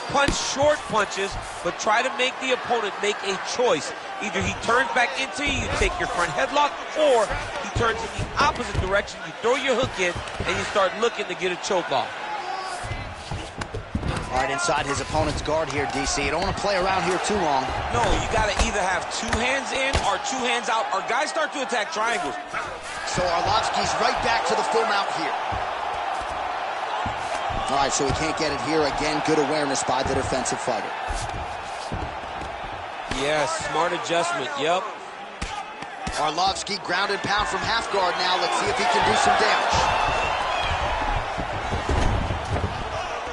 Punch short punches, but try to make the opponent make a choice. Either he turns back into you, you take your front headlock, or he turns in the opposite direction, you throw your hook in, and you start looking to get a choke off. All right, inside his opponent's guard here, DC. You don't want to play around here too long. No, you got to either have two hands in or two hands out, or guys start to attack triangles. So Arlovsky's right back to the full mount here. All right, so he can't get it here. Again, good awareness by the defensive fighter. Yes, smart adjustment, yep. Arlovsky ground and pound from half guard now. Let's see if he can do some damage.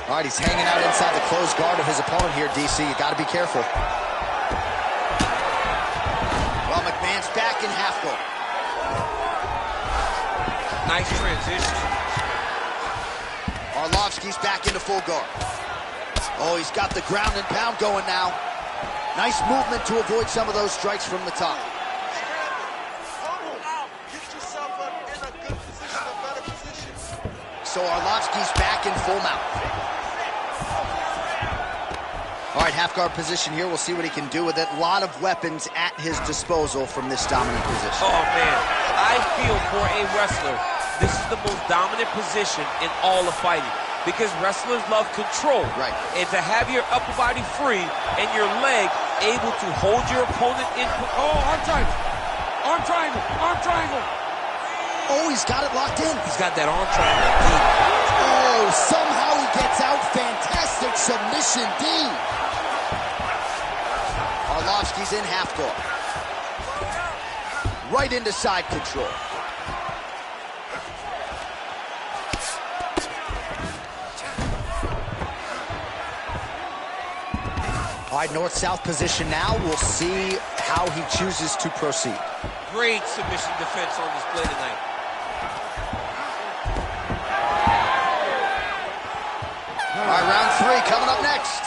All right, he's hanging out inside the closed guard of his opponent here, DC. You got to be careful. Well, McMahon's back in half guard. Nice transition. Arlovsky's back into full guard. Oh, he's got the ground and pound going now. Nice movement to avoid some of those strikes from the top. So Arlovsky's back in full mount. All right, half guard position here. We'll see what he can do with it. A lot of weapons at his disposal from this dominant position. Oh, man. I feel for a wrestler, this is the most dominant position in all of fighting, because wrestlers love control. Right. And to have your upper body free and your leg able to hold your opponent in. Oh, arm triangle. Arm triangle. Arm triangle. Oh, he's got it locked in. He's got that arm triangle deep. Oh, somehow he gets out. Fantastic submission deep. Arlovsky's in half guard. Right into side control. All right, north-south position now. We'll see how he chooses to proceed. Great submission defense on display tonight. All right, round three coming up next.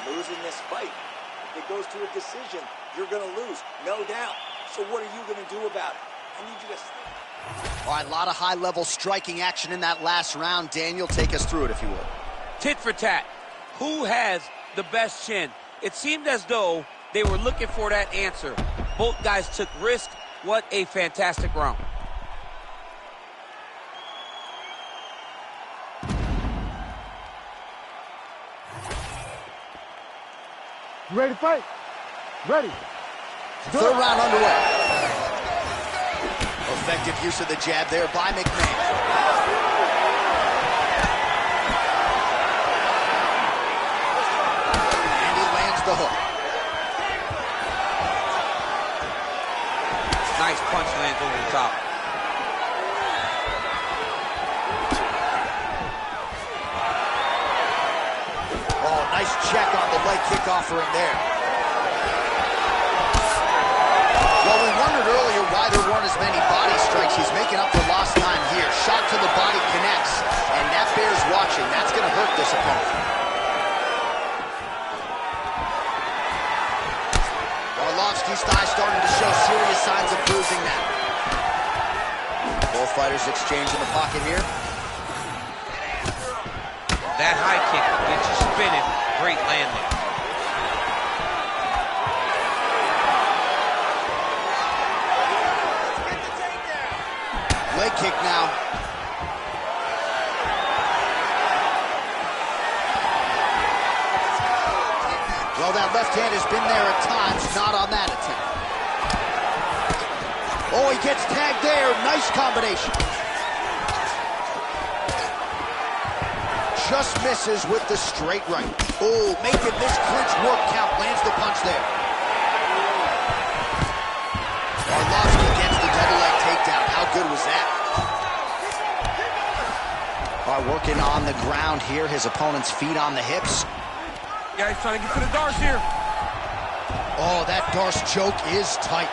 You're losing this fight. If it goes to a decision, you're going to lose, no doubt. So what are you going to do about it? I need you to stay. All right, a lot of high-level striking action in that last round. Daniel, take us through it, if you will. Tit for tat. Who has the best chin? It seemed as though they were looking for that answer. Both guys took risk. What a fantastic round. You ready to fight? Ready. Third round underway. Effective use of the jab there by McMahon. And he lands the hook. Nice punch lands over the top. Oh, nice check on the leg kick offering there. Well, we wondered fighters exchange in the pocket here. That high kick will get you spinning. Great landing. Leg kick now. Well, that left hand has been there at times, not on that attempt. Oh, he gets tagged there. Nice combination. Just misses with the straight right. Oh, making this clinch work count. Lands the punch there. Arlovsky gets the double leg takedown. How good was that? Working on the ground here. His opponent's feet on the hips. Yeah, he's trying to get to the Darce here. Oh, that Darce choke is tight.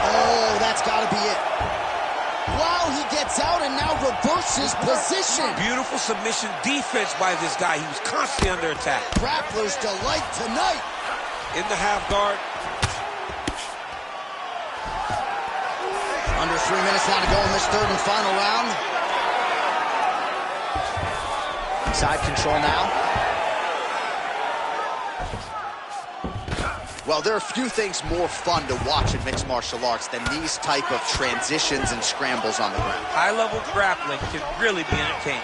Oh, that's got to be it. Wow, he gets out and now reverses position. Beautiful submission defense by this guy. He was constantly under attack. Grappler's delight tonight. In the half guard. Under 3 minutes now to go in this third and final round. Side control now. Well, there are few things more fun to watch in mixed martial arts than these type of transitions and scrambles on the ground. High-level grappling can really be entertaining.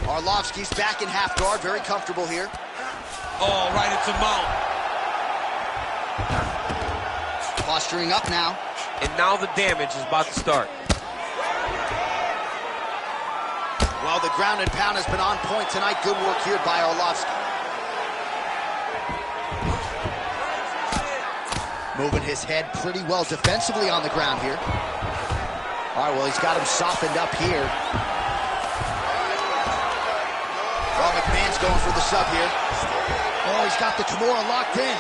Arlovsky's back in half guard, very comfortable here. Oh, right into mount. Posturing up now. And now the damage is about to start. Well, the ground and pound has been on point tonight. Good work here by Arlovsky. Moving his head pretty well defensively on the ground here. All right, well, he's got him softened up here. Well, McMahon's going for the sub here. Oh, he's got the Kimura locked in.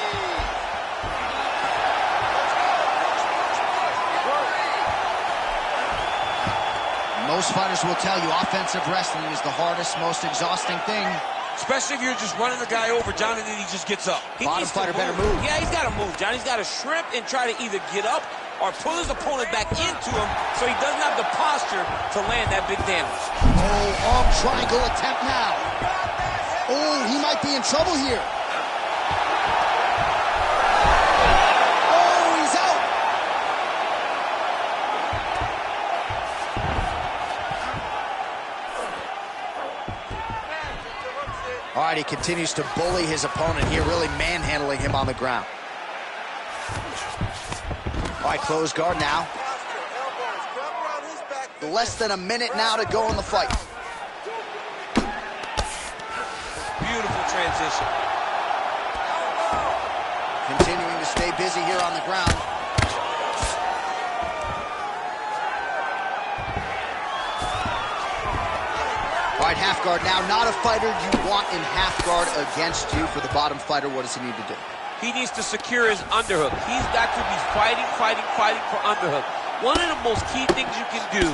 Most fighters will tell you offensive wrestling is the hardest, most exhausting thing. Especially if you're just running the guy over, John, and then he just gets up. Bottom fighter better move. Yeah, he's got to move, John. He's got to shrimp and try to either get up or pull his opponent back into him so he doesn't have the posture to land that big damage. Oh, arm triangle attempt now. Oh, he might be in trouble here. Oh, he's out. All right, he continues to bully his opponent here, really manhandling him on the ground. All right, closed guard now. Less than a minute now to go in the fight. Beautiful transition. Continuing to stay busy here on the ground. All right, half guard now. Not a fighter you want in half guard against you. For the bottom fighter, what does he need to do? He needs to secure his underhook. He's got to be fighting for underhook. One of the most key things you can do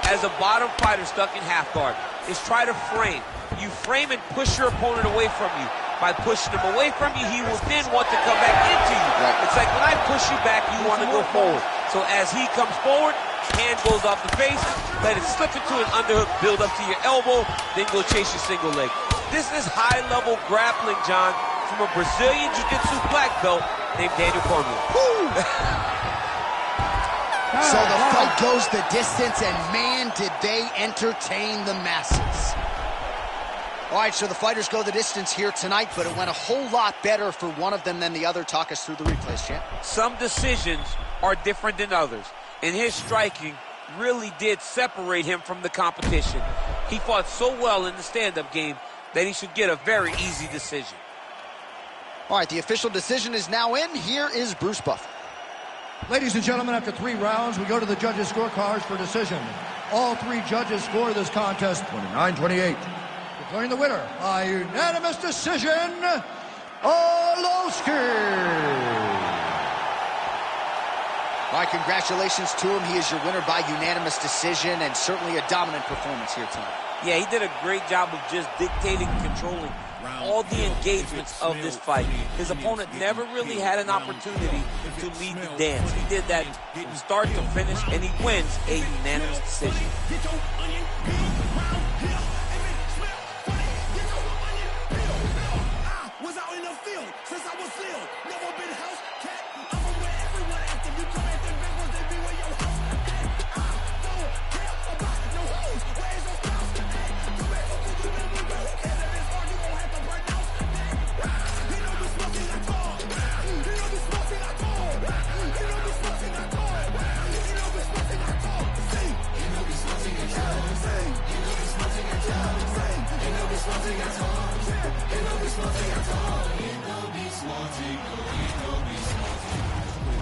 as a bottom fighter stuck in half guard is try to frame. You frame and push your opponent away from you. By pushing him away from you, he will then want to come back into you. Right. It's like when I push you back, you want to go forward. So as he comes forward, hand goes off the face, let it slip into an underhook, build up to your elbow, then go chase your single leg. This is high-level grappling, John, from a Brazilian Jiu-Jitsu black belt named Daniel Cormier. So the fight goes the distance, and man, did they entertain the masses. All right, so the fighters go the distance here tonight, but it went a whole lot better for one of them than the other. Talk us through the replays, champ. Some decisions are different than others, and his striking really did separate him from the competition. He fought so well in the stand-up game that he should get a very easy decision. All right, the official decision is now in. Here is Bruce Buffer. Ladies and gentlemen, after 3 rounds, we go to the judges' scorecards for decision. All 3 judges score this contest 29-28. Declaring the winner by unanimous decision, Arlovsky. All right, congratulations to him. He is your winner by unanimous decision, and certainly a dominant performance here tonight. Yeah, he did a great job of just dictating and controlling all the engagements of this fight. His opponent never really had an opportunity to lead the dance. He did that from start to finish, and he wins a unanimous decision.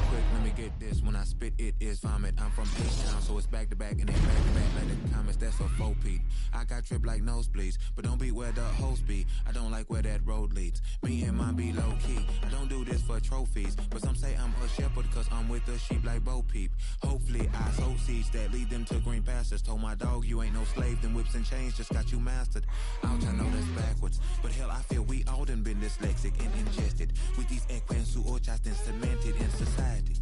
Quick, let me get this. When I spit, it is vomit. I'm from H-Town, so it's back to back and then back to back like the comments. That's a faux peep. I got drip like nosebleeds, but don't be where the host be. I don't like where that road leads. Me and mine be low key. I don't do this for trophies, but some say I'm a shepherd cause I'm with the sheep like Bo Peep. Hopefully I sow seeds that lead them to green pastures. Told my dog you ain't no slave, them whips and chains just got you mastered. Ouch, I know that's backwards, but hell I feel we all done been dyslexic and ingested with these equines who just and cemented in society.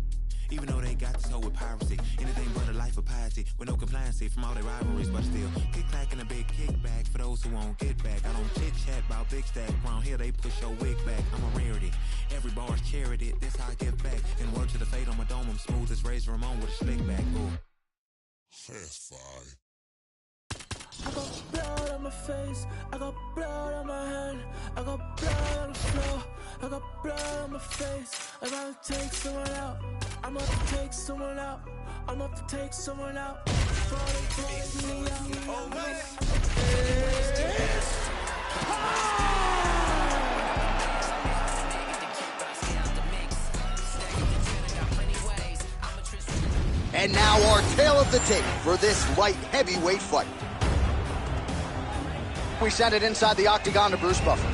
Even though they got this hoe with piracy, anything but a life of piety, with no compliancy from all their rivalries, but still kick-clack and a big kickback for those who won't get back. I don't chit-chat about big stack, around here they push your wig back. I'm a rarity, every bar's charity, this how I give back. And word to the fate on my dome, I'm smooth as Razor Ramon with a slick back. Ooh. Fast five. I got blood on my face, I got blood on my hand, I got blood on the floor, I got blood on my face. I gotta take someone out, I'm up to take someone out, I'm up to take someone out. And now our tale of the tape for this light heavyweight fight. We send it inside the octagon to Bruce Buffer.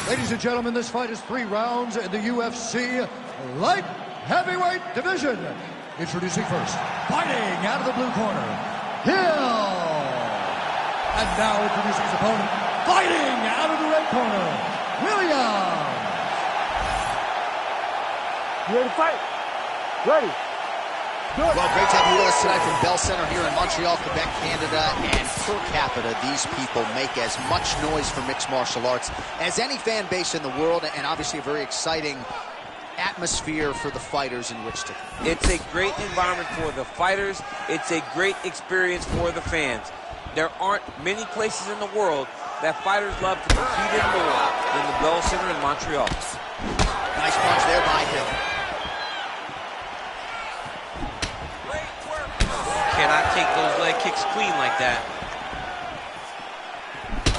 Ladies and gentlemen, this fight is 3 rounds in the UFC light heavyweight division. Introducing first, fighting out of the blue corner, Hill. And now introducing his opponent, fighting out of the red corner, Williams. You ready to fight? Ready. Well, great to have you with us tonight from Bell Center here in Montreal, Quebec, Canada. And per capita, these people make as much noise for mixed martial arts as any fan base in the world, and obviously a very exciting atmosphere for the fighters in which to. It's a great environment for the fighters. It's a great experience for the fans. There aren't many places in the world that fighters love to compete in more than the Bell Center in Montreal. Nice punch there by Hill. Cannot take those leg kicks clean like that.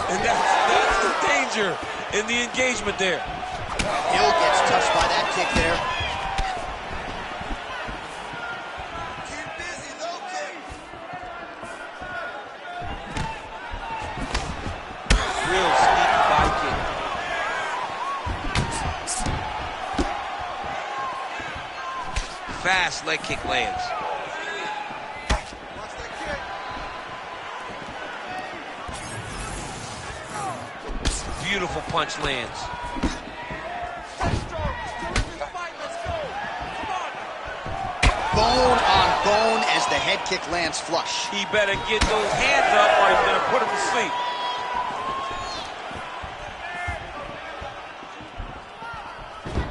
And that's the danger in the engagement there. Hill gets touched by that kick there. Keep busy, low kick. Real sneaky body kick. Fast leg kick lands. Beautiful punch lands. Bone on bone as the head kick lands flush. He better get those hands up or he's gonna put him to sleep.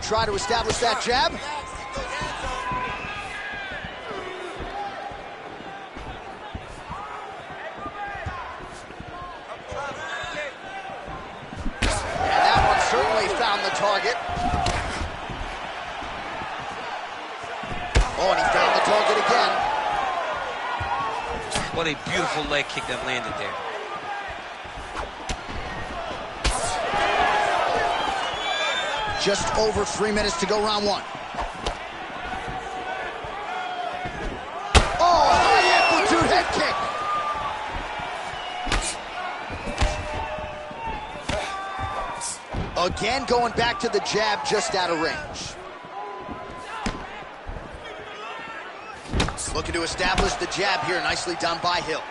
Try to establish that jab. Found the target. Oh, and he found the target again. What a beautiful leg kick that landed there. Just over 3 minutes to go, round 1. Oh, high amplitude head kick. Again, going back to the jab just out of range. Looking to establish the jab here. Nicely done by Hill.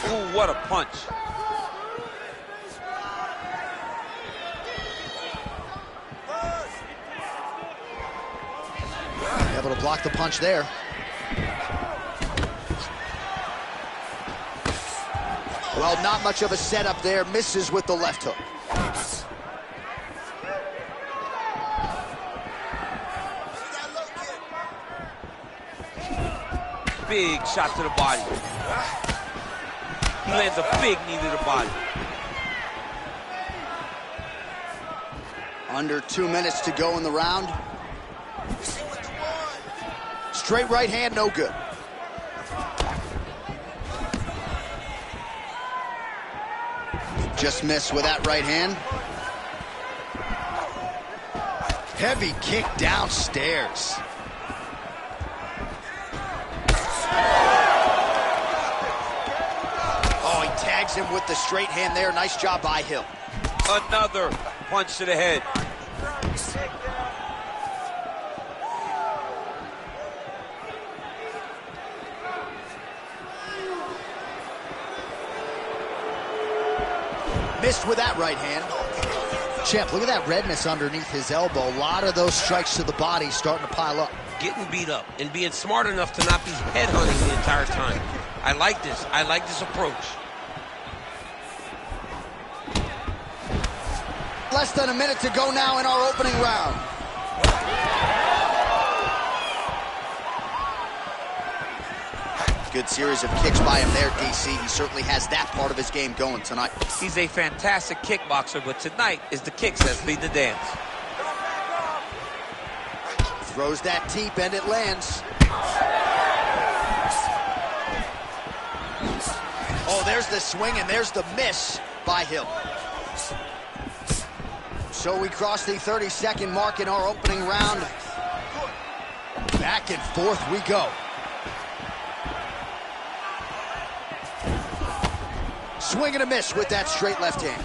Ooh, what a punch. Able to block the punch there. Well, not much of a setup there. Misses with the left hook. Big shot to the body. He lands a big knee to the body. Under 2 minutes to go in the round. Straight right hand, no good. Just missed with that right hand. Heavy kick downstairs. Oh, he tags him with the straight hand there. Nice job by Hill. Another punch to the head. Missed with that right hand. Champ, look at that redness underneath his elbow. A lot of those strikes to the body starting to pile up. Getting beat up and being smart enough to not be headhunting the entire time. I like this. I like this approach. Less than a minute to go now in our opening round. Good series of kicks by him there, DC. He certainly has that part of his game going tonight. He's a fantastic kickboxer, but tonight is the kicks that lead the dance. Throws that teep and it lands. Oh, there's the swing and there's the miss by Hill. So we cross the 30-second mark in our opening round. Back and forth we go. Swing and a miss with that straight left hand.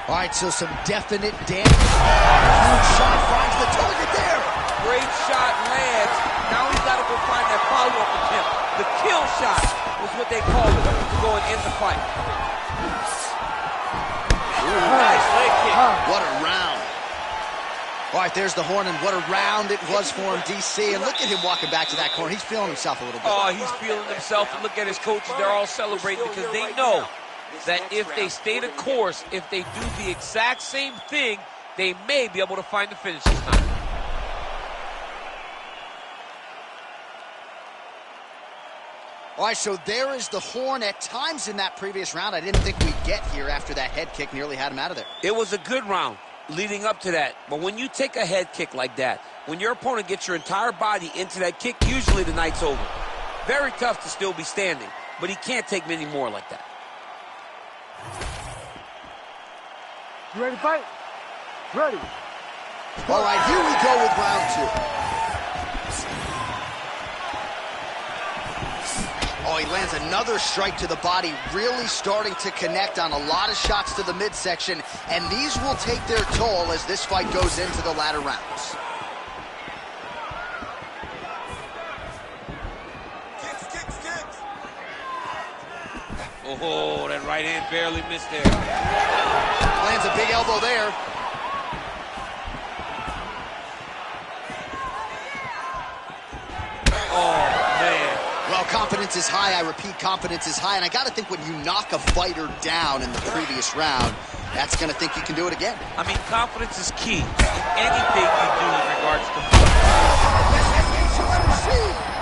All right, so some definite damage. Huge shot finds the target there. Great shot lands. Now he's got to go find that follow-up attempt. The kill shot was what they called it to go and end the fight. Ooh, nice leg kick. What a round. All right, there's the horn, and what a round it was for him, DC. And look at him walking back to that corner. He's feeling himself a little bit. Oh, he's feeling himself. And look at his coaches. They're all celebrating because they know that if they stay the course, if they do the exact same thing, they may be able to find the finish this time. All right, so there is the horn. At times in that previous round, I didn't think we'd get here after that head kick nearly had him out of there. It was a good round leading up to that. But when you take a head kick like that, when your opponent gets your entire body into that kick, usually the night's over. Very tough to still be standing, but he can't take many more like that. You ready to fight? Ready. All right, here we go with round two. Oh, he lands another strike to the body, really starting to connect on a lot of shots to the midsection, and these will take their toll as this fight goes into the latter rounds. Oh, that right hand barely missed there. Lands a big elbow there. Oh, man. Well, confidence is high. I repeat, confidence is high. And I got to think when you knock a fighter down in the previous round, that's going to think you can do it again. I mean, confidence is key in anything you do in regards to fighting.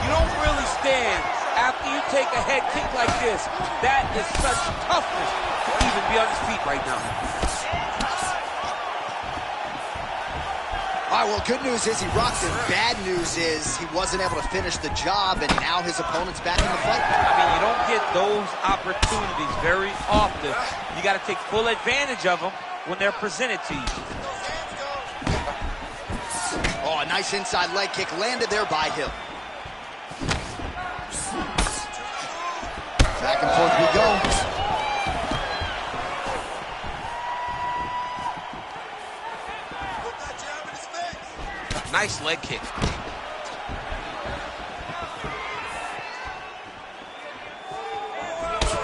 You don't really stand after you take a head kick like this. That is such toughness to even be on his feet right now. All right, well, good news is he rocked him. Bad news is he wasn't able to finish the job, and now his opponent's back in the fight. I mean, you don't get those opportunities very often. You got to take full advantage of them when they're presented to you. Oh, a nice inside leg kick landed there by Hill. Back and forth we go. Nice leg kick.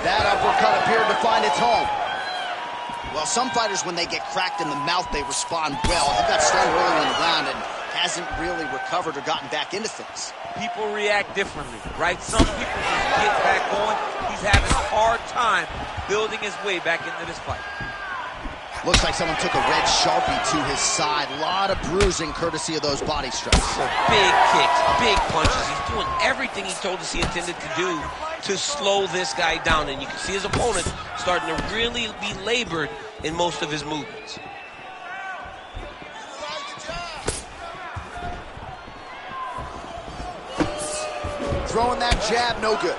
That uppercut appeared to find its home. Well, some fighters, when they get cracked in the mouth, they respond well. He got stunned early in the round and hasn't really recovered or gotten back into things. People react differently, right? Some people just get back going. He's having a hard time building his way back into this fight. Looks like someone took a red Sharpie to his side. A lot of bruising courtesy of those body strikes. Big kicks, big punches. He's doing everything he told us he intended to do to slow this guy down. And you can see his opponent starting to really be labored in most of his movements. Throwing that jab, no good.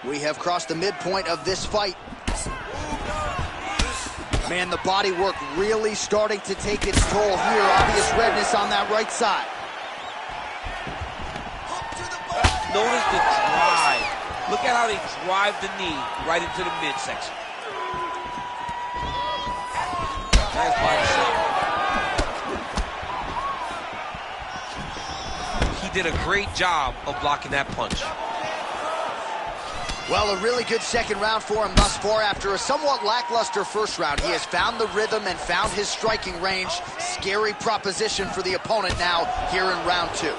We have crossed the midpoint of this fight. Man, the body work really starting to take its toll here. Obvious redness on that right side. Notice the drive. Look at how they drive the knee right into the midsection. Nice body shot. He did a great job of blocking that punch. Well, a really good second round for him thus far. After a somewhat lackluster first round, he has found the rhythm and found his striking range. Scary proposition for the opponent now here in round two.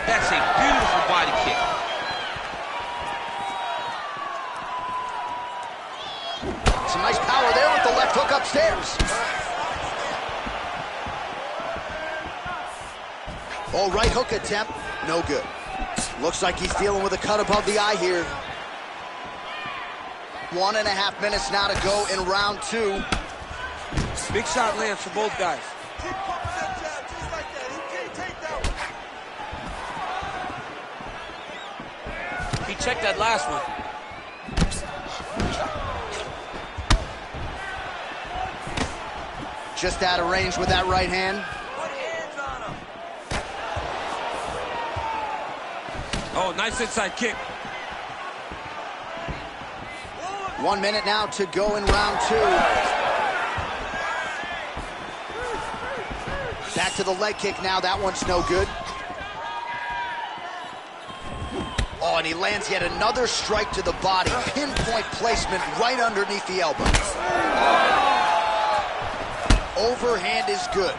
That's a beautiful body kick. Some nice power there with the left hook upstairs. Oh, right hook attempt, no good. Looks like he's dealing with a cut above the eye here. 1.5 minutes now to go in round two. Big shot lands for both guys. He checked that last one. Just out of range with that right hand. Oh, nice inside kick. 1 minute now to go in round two. Back to the leg kick now. That one's no good. Oh, and he lands yet another strike to the body. Pinpoint placement right underneath the elbow. Overhand is good.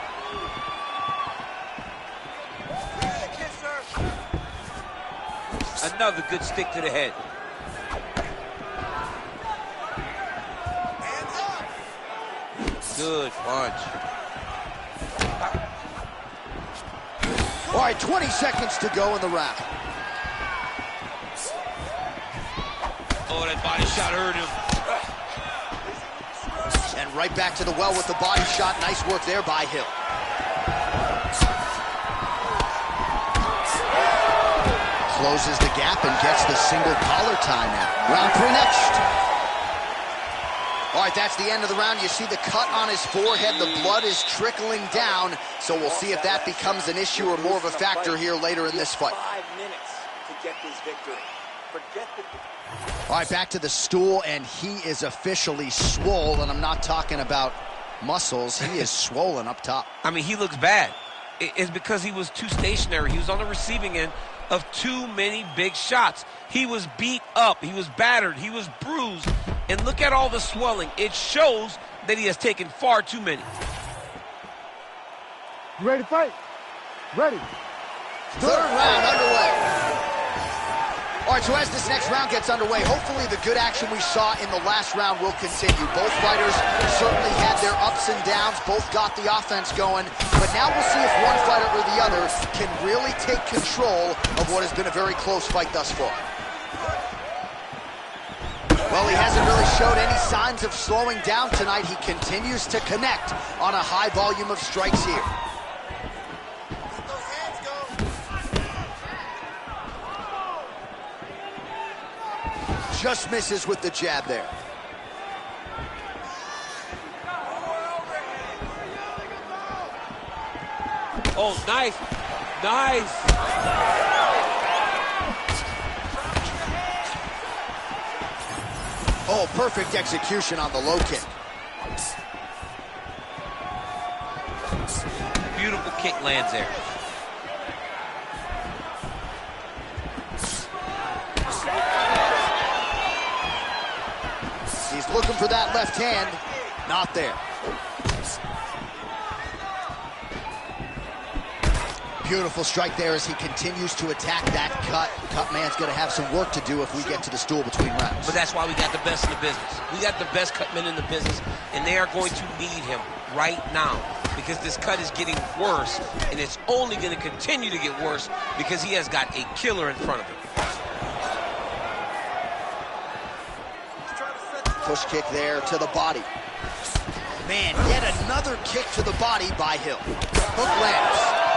Another good stick to the head. Good punch. All right, 20 seconds to go in the round. Oh, that body shot hurt him. And right back to the well with the body shot. Nice work there by Hill. Closes the gap and gets the single collar timeout. Round three next. All right, that's the end of the round. You see the cut on his forehead. The blood is trickling down. So we'll see if that becomes an issue or more of a factor here later in this fight. 5 minutes to get this victory. Forget the... All right, back to the stool, and he is officially swole, and I'm not talking about muscles. He is swollen up top. I mean, he looks bad. It's because he was too stationary. He was on the receiving end of too many big shots. He was beat up. He was battered. He was bruised. And look at all the swelling. It shows that he has taken far too many. You ready to fight? Ready. Third round underway. All right, so as this next round gets underway, hopefully the good action we saw in the last round will continue. Both fighters certainly had their ups and downs. Both got the offense going. But now we'll see if one fighter or the other can really take control of what has been a very close fight thus far. Well, he hasn't really showed any signs of slowing down tonight. He continues to connect on a high volume of strikes here. Just misses with the jab there. Oh, nice. Nice. Oh, perfect execution on the low kick. Beautiful kick lands there. He's looking for that left hand. Not there. Beautiful strike there as he continues to attack that cut. Cut man's going to have some work to do if we get to the stool between rounds. But that's why we got the best in the business. We got the best cut men in the business, and they are going to need him right now because this cut is getting worse, and it's only going to continue to get worse because he has got a killer in front of him. Push kick there to the body. Man, yet another kick to the body by Hill. Hook lands.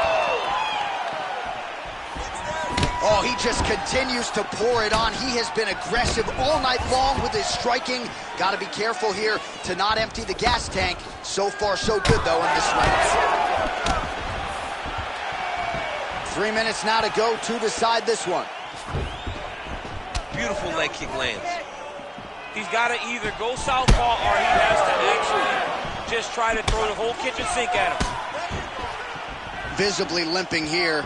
Oh, he just continues to pour it on. He has been aggressive all night long with his striking. Got to be careful here to not empty the gas tank. So far, so good, though, in this round. 3 minutes now to go to decide this one. Beautiful leg kick lands. He's got to either go southpaw or he has to actually just try to throw the whole kitchen sink at him. Visibly limping here.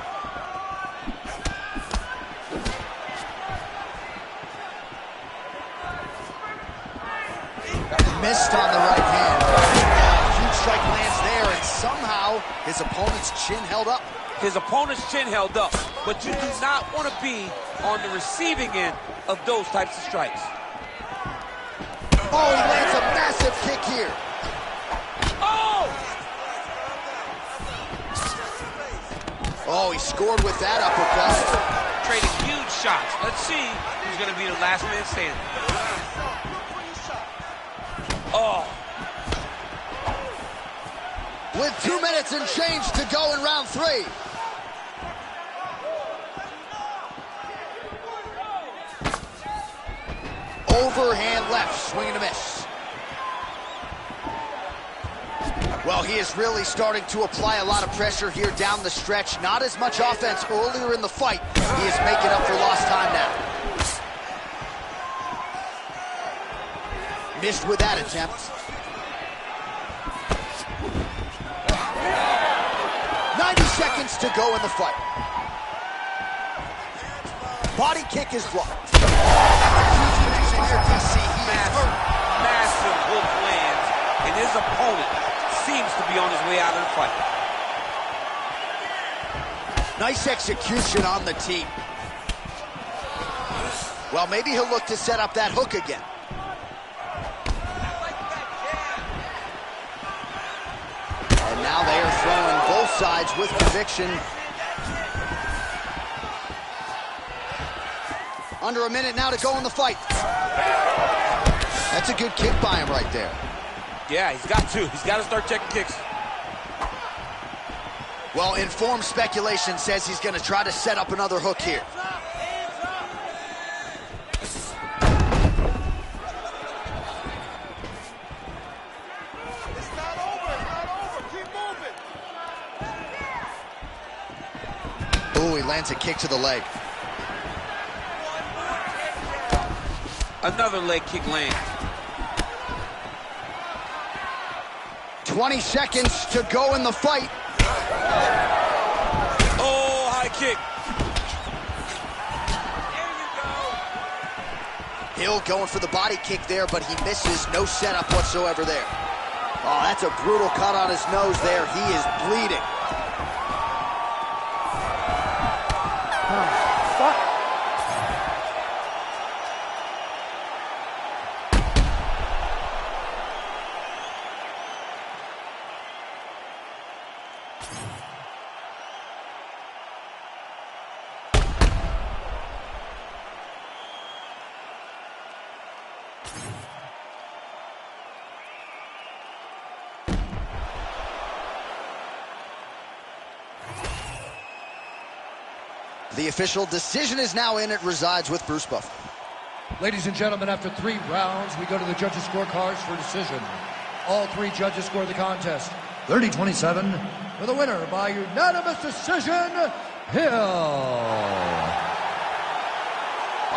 Missed on the right hand. Huge strike lands there, and somehow his opponent's chin held up. His opponent's chin held up, but you do not want to be on the receiving end of those types of strikes. Oh, he lands a massive kick here. Oh! Oh, he scored with that uppercut. Trading huge shots. Let's see who's going to be the last man standing. Oh. With 2 minutes and change to go in round 3. Overhand left, swing and a miss. Well, he is really starting to apply a lot of pressure here down the stretch. Not as much offense earlier in the fight. He is making up for lost time now. Missed with that attempt. 90 seconds to go in the fight. Body kick is blocked. Massive hook lands, and his opponent seems to be on his way out of the fight. Nice execution on the team. Well, maybe he'll look to set up that hook again. And now they are throwing both sides with conviction. Under a minute now to go in the fight. That's a good kick by him right there. Yeah, he's got to. He's got to start checking kicks. Well, informed speculation says he's going to try to set up another hook here. It's not over. It's not over. Keep moving. Ooh, he lands a kick to the leg. Another leg kick lands. 20 seconds to go in the fight. Oh, high kick. Hill going for the body kick there, but he misses. No setup whatsoever there. Oh, that's a brutal cut on his nose there. He is bleeding. Stop. The official decision is now in. It resides with Bruce Buffer. Ladies and gentlemen, after 3 rounds, we go to the judges' scorecards for decision. All 3 judges scored the contest 30-27 with a winner by unanimous decision, Hill.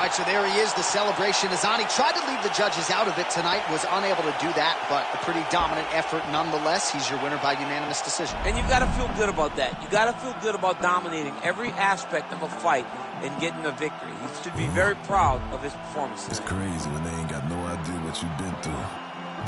All right, so there he is, the celebration is on. He tried to leave the judges out of it tonight, was unable to do that, but a pretty dominant effort nonetheless. He's your winner by unanimous decision. And you've got to feel good about that. You've got to feel good about dominating every aspect of a fight and getting a victory. He should be very proud of his performance. It's crazy when they ain't got no idea what you've been through.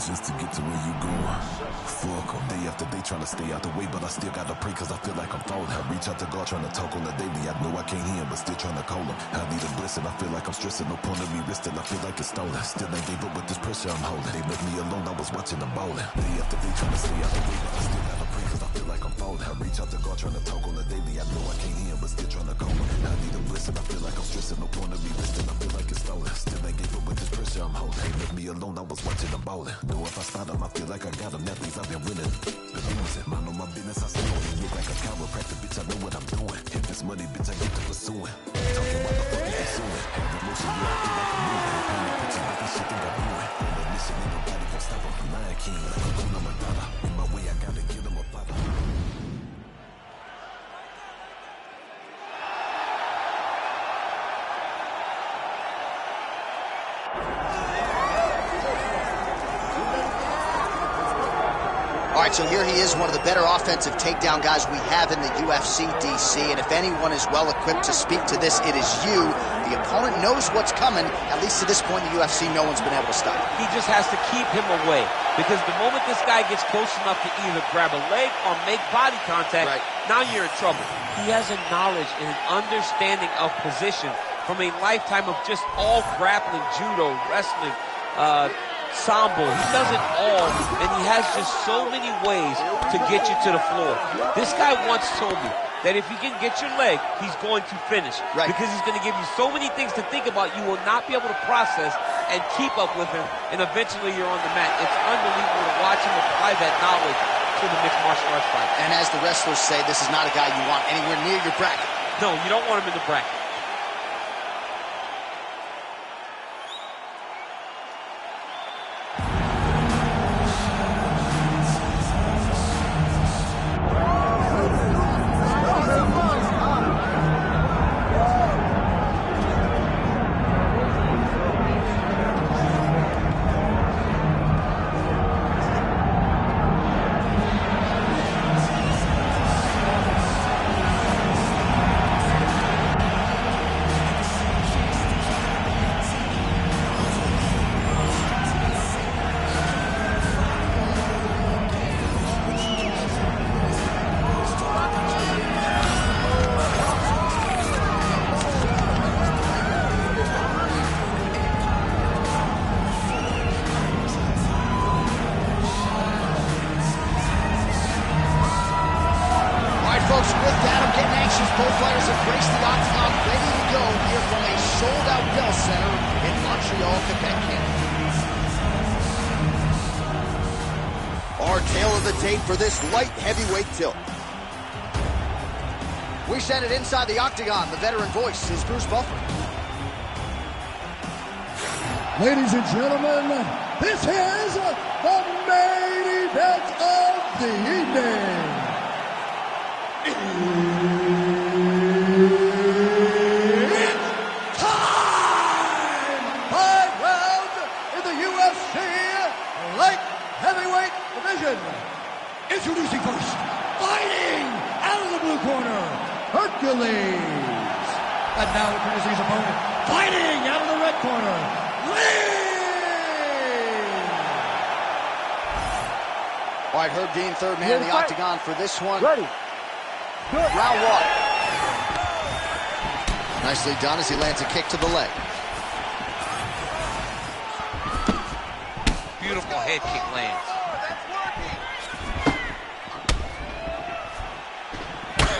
Just to get to where you going. Fuck 'em. Day after day trying to stay out the way, but I still gotta pray cause I feel like I'm falling. I reach out to God trying to talk on the daily. I know I can't hear him, but still trying to call him. I need a blessing. I feel like I'm stressing. No point of me risking. I feel like it's stolen. Still ain't gave up with this pressure I'm holding. They left me alone. I was watching them bowling. Day after day trying to stay out the way, but I still gotta pray cause I feel like I'm falling. I reach out to God trying to talk on the daily. I know I can't hear him, but still trying to call him. I need a blessing. I feel like I'm stressing. No point of me risking. I feel like it's stolen. Still ain't gave up with this pressure I'm holding. They left me alone. I was watching them bowling. Know if I spot them, I feel like I got them. That means I've been winning. The losing, mind on my business, I stay on it. Look like a chiropractor, bitch, I know what I'm doing. If it's money, bitch, I get to pursuing. Talking about the fuck you pursuing. Have emotion, yeah, I feel like I'm moving. Painting pictures, but this shit think I'm doing. On a mission, ain't nobody gon' stop them. Lion King, like a Hakuna Matata. In my way, I gotta get them a father. All right, so here he is, one of the better offensive takedown guys we have in the UFC, DC. And if anyone is well-equipped to speak to this, it is you. The opponent knows what's coming. At least to this point in the UFC, no one's been able to stop him. He just has to keep him away. Because the moment this guy gets close enough to either grab a leg or make body contact, now you're in trouble. He has a knowledge and an understanding of position from a lifetime of just all grappling, judo, wrestling, sambo. He does it all, and he has just so many ways to get you to the floor. This guy once told me that if he can get your leg, he's going to finish. Because he's going to give you so many things to think about, you will not be able to process and keep up with him, and eventually you're on the mat. It's unbelievable to watch him apply that knowledge to the mixed martial arts fight. And as the wrestlers say, this is not a guy you want anywhere near your bracket. No, you don't want him in the bracket. Both fighters have graced the octagon, ready to go here from a sold-out Bell Center in Montreal, Quebec, Canada. Our tale of the tape for this light heavyweight tilt. We send it inside the octagon. The veteran voice is Bruce Buffer. Ladies and gentlemen, this is the main event of the evening. It's time! 5 rounds in the UFC light heavyweight division. Introducing first, fighting out of the blue corner, Hercules. And now introducing his opponent, fighting out of the red corner, All right, Herb Dean, third man in the octagon for this one. Ready. Good. Round one. Nicely done as he lands a kick to the leg. Beautiful head kick lands.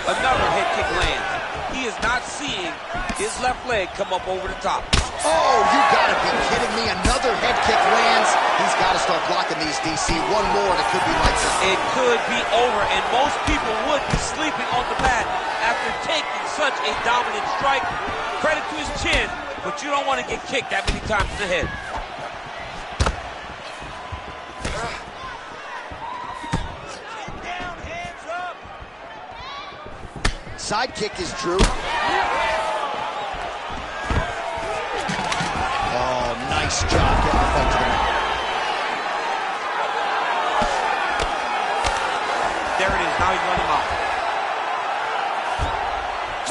Another head kick lands. He is not seeing his left leg come up over the top. Oh, you gotta be kidding me. Another head kick lands. He's got to start blocking these, DC. One more and it could be lights out. It could be over, and most people would be sleeping on the mat after taking such a dominant strike. Credit to his chin, but you don't want to get kicked that many times in the head. Side kick is Drew.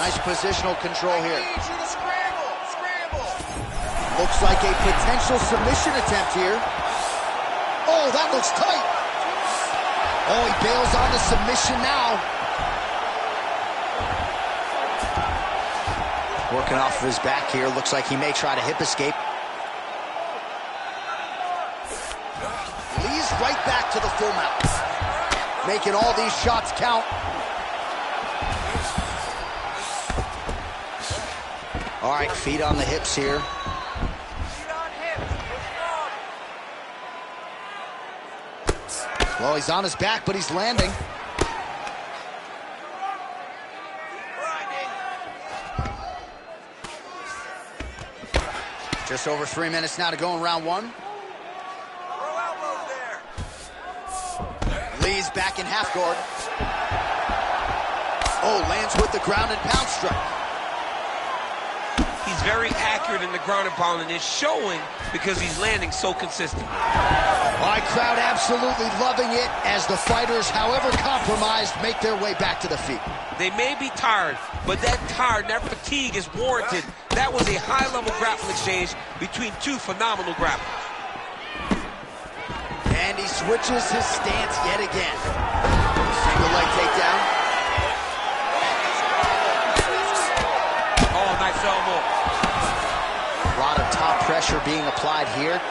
Nice positional control here. Looks like a potential submission attempt here. Oh, that looks tight. Oh, he bails on the submission now. Working off of his back here. Looks like he may try to hip escape. Lee's right back to the full mount. Making all these shots count. All right, feet on the hips here. Well, he's on his back, but he's landing. Just over 3 minutes now to go in round one. Lee's back in half guard. Oh, lands with the ground and pound strike. He's very accurate in the ground and pound, and it's showing because he's landing so consistent. My crowd absolutely loving it as the fighters, however compromised, make their way back to the feet. They may be tired, but that tired, that fatigue is warranted. That was a high-level grappling exchange between two phenomenal grapplers. And he switches his stance yet again. Single leg takedown. Oh, nice elbow. A lot of top pressure being applied here.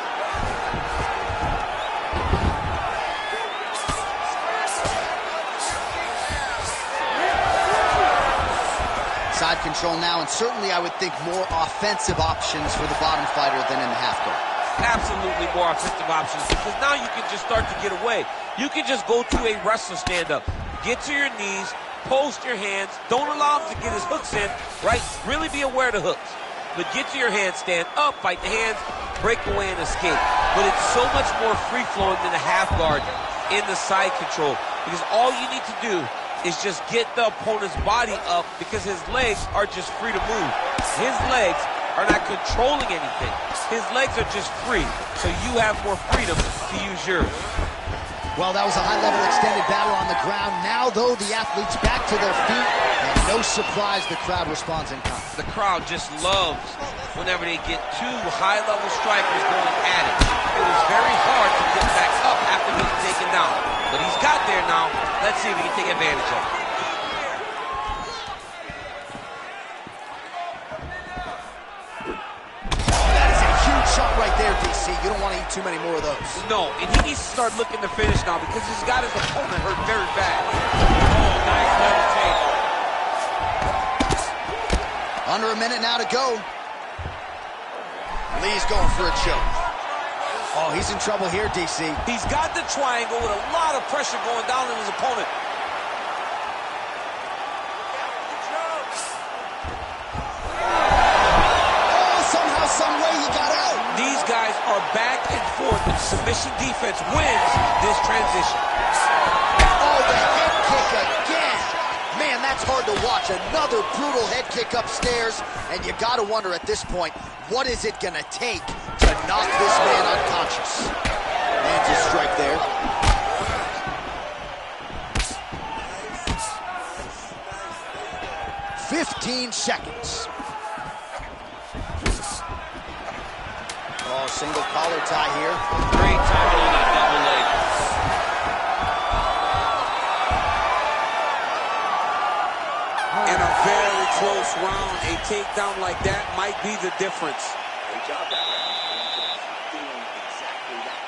Side control now, and certainly I would think more offensive options for the bottom fighter than in the half guard. Absolutely more offensive options, because now you can just start to get away. You can just go to a wrestler stand-up. Get to your knees, post your hands, don't allow him to get his hooks in, right? Really be aware of the hooks. But get to your hands, stand up, fight the hands, break away and escape. But it's so much more free-flowing than the half guard in the side control, because all you need to do is just get the opponent's body up, because his legs are just free to move. His legs are not controlling anything. His legs are just free, so you have more freedom to use yours. Well, that was a high-level extended battle on the ground. Now, though, the athletes back to their feet, and no surprise, the crowd responds in kind. The crowd just loves whenever they get two high-level strikers going at it. It was very hard to get back up after being taken down, but he's got there now. Let's see if he can take advantage of it. Shot right there, DC. You don't want to eat too many more of those. No, and he needs to start looking to finish now, because he's got his opponent hurt very bad. Oh, nice double take. Under a minute now to go. Lee's going for a choke. Oh, he's in trouble here, DC. He's got the triangle with a lot of pressure going down on his opponent. These guys are back and forth, and submission defense wins this transition. Oh, the head kick again. Man, that's hard to watch. Another brutal head kick upstairs, and you got to wonder at this point, what is it going to take to knock this man unconscious? Lands a strike there. "15 seconds. Oh, single collar tie here. Great timing on that double leg. In a very close round, a takedown like that might be the difference. Great job that round. Doing exactly that.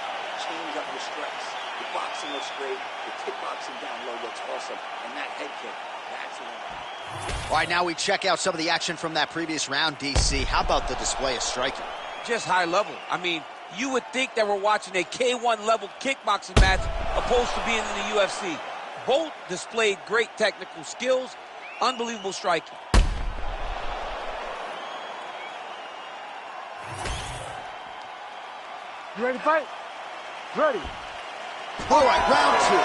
Change up your strikes. The boxing looks great. The kickboxing down low looks awesome. And that head kick, that's a win. All right, now we check out some of the action from that previous round, DC. How about the display of striking? Just high level. I mean, you would think that we're watching a K1 level kickboxing match opposed to being in the UFC. Both displayed great technical skills, unbelievable striking. You ready to fight? Ready. All right, round two.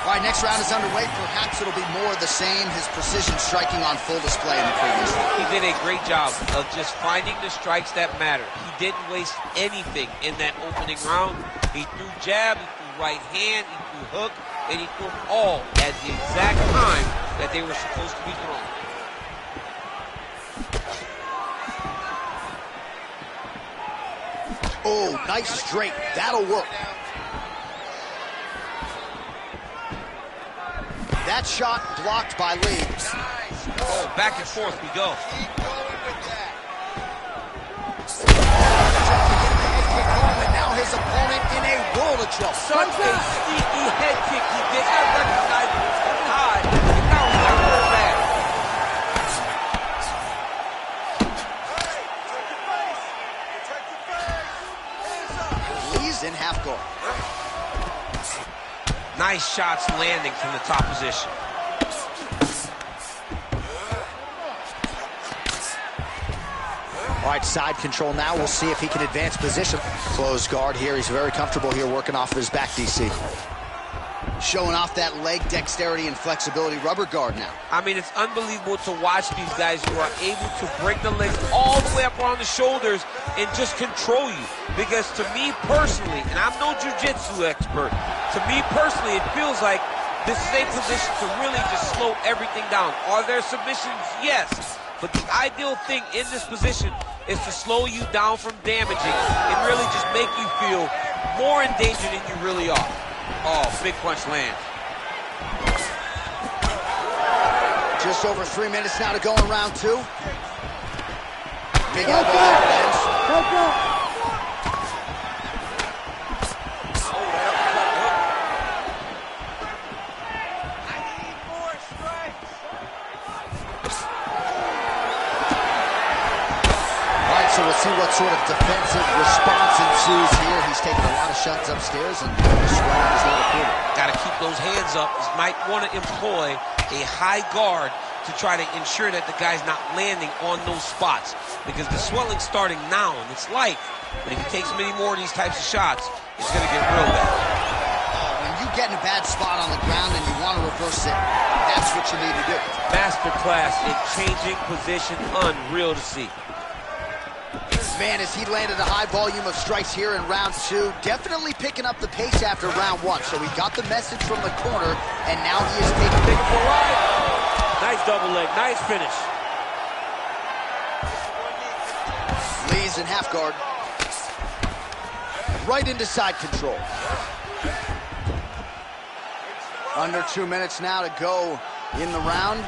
All right, next round is underway. Perhaps it'll be more of the same. His precision striking on full display in the previous round. He did a great job of just finding the strikes that matter. He didn't waste anything in that opening round. He threw jab, he threw right hand, he threw hook, and he threw them all at the exact time that they were supposed to be thrown. Oh, nice straight. That'll work. That shot blocked by Lee. Oh, back and forth we go. And now his opponent in a world of trouble. Such a sneaky head kick. He did not recognize it was coming high, and now he got real bad. Lee's in half guard. Nice shots landing from the top position. All right, side control now. We'll see if he can advance position. Closed guard here. He's very comfortable here working off of his back, DC. Showing off that leg dexterity and flexibility. Rubber guard now. I mean, it's unbelievable to watch these guys who are able to break the legs all the way up around the shoulders and just control you. Because to me personally, and I'm no jiu-jitsu expert, to me personally, it feels like this is a position to really just slow everything down. Are there submissions? Yes. But the ideal thing in this position is to slow you down from damaging and really just make you feel more in danger than you really are. Oh, big punch lands. Just over 3 minutes now to go in round 2. Big elbow there lands. So we'll see what sort of defensive response ensues here. He's taking a lot of shots upstairs and sweating his little quarter. Got to keep those hands up. He might want to employ a high guard to try to ensure that the guy's not landing on those spots, because the swelling's starting now and it's light. But if he takes many more of these types of shots, it's going to get real bad. When you get in a bad spot on the ground and you want to reverse it, that's what you need to do. Masterclass in changing position, unreal to see. Man, as he landed a high volume of strikes here in round 2, definitely picking up the pace after round 1. So he got the message from the corner, and now he is taking for a ride. Nice double leg, nice finish. Lee's in half guard. Right into side control. Under 2 minutes now to go in the round.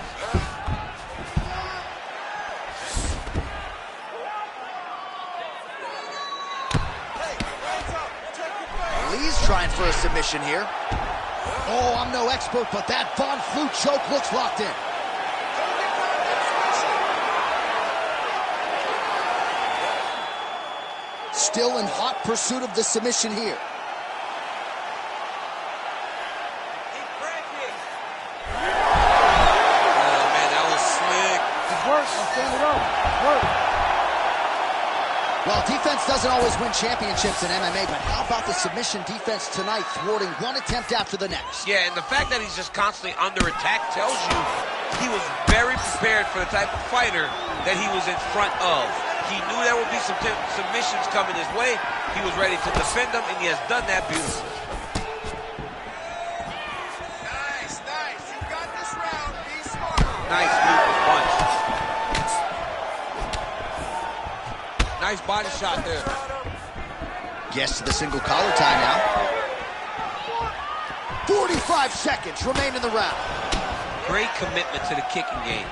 Lee's trying for a submission here. Oh, I'm no expert, but that Von Flue choke looks locked in. Still in hot pursuit of the submission here. Oh, man, that was slick. It's work. I'll stand it up. It's work. Well, defense doesn't always win championships in MMA, but how about the submission defense tonight, thwarting one attempt after the next? Yeah, and the fact that he's just constantly under attack tells you he was very prepared for the type of fighter that he was in front of. He knew there would be some submissions coming his way. He was ready to defend them, and he has done that beautifully. Nice, nice. You got this round. Be smart. Nice movement punch. Nice body shot there. Gets to the single collar tie now. 45 seconds remain in the round. Great commitment to the kicking game.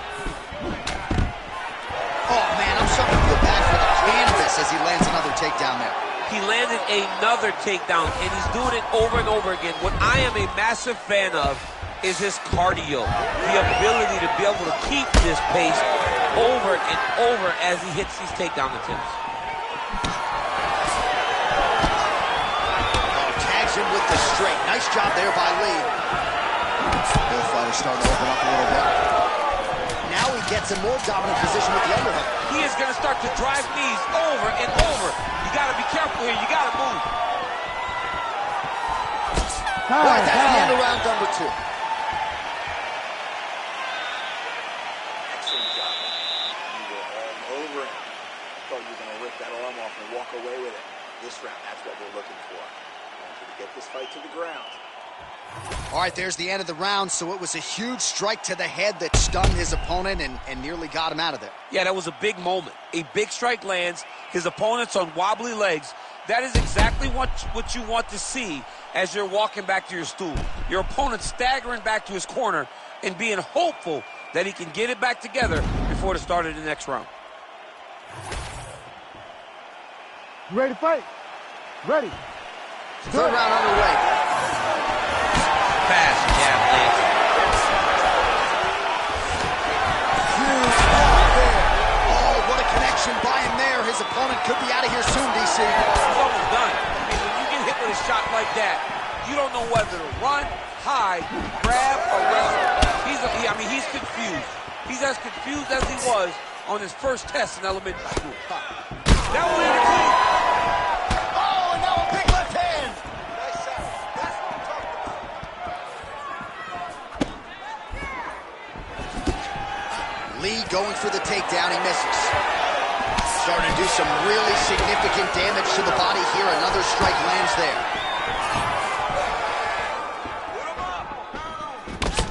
Oh, man, I'm starting to feel bad for the canvas as he lands another takedown there. He landed another takedown, and he's doing it over and over again. What I am a massive fan of is his cardio. The ability to be able to keep this pace over and over as he hits these takedown attempts. Tags him with the straight. Nice job there by Lee. Both fighters starting to open up a little bit. Now he gets a more dominant position with the underhook. He is going to start to drive knees over and over. You got to be careful here. You got to move. All right, that's the end of round number 2. Excellent job. You were all over him. Thought you were going to rip that arm off and walk away with it. This round, that's what we're looking for. To get this fight to the ground. All right, there's the end of the round, so it was a huge strike to the head that stunned his opponent and nearly got him out of there. Yeah, that was a big moment. A big strike lands. His opponent's on wobbly legs, That is exactly what you want to see as you're walking back to your stool. Your opponent staggering back to his corner and being hopeful that he can get it back together before the start of the next round. You ready to fight? Ready. Third round underway. Pass, jab, Lance. Huge right there. Oh, what a connection by him there. His opponent could be out of here soon, DC. He's almost done. I mean, when you get hit with a shot like that, you don't know whether to run, hide, grab, or wrestle. He's confused. He's as confused as he was on his first test in elementary school. That was in clean. Oh, and now a big left hand. Nice shot. That's what I'm talking about. Lee going for the takedown. He misses. Starting to do some really significant damage to the body here. Another strike lands there.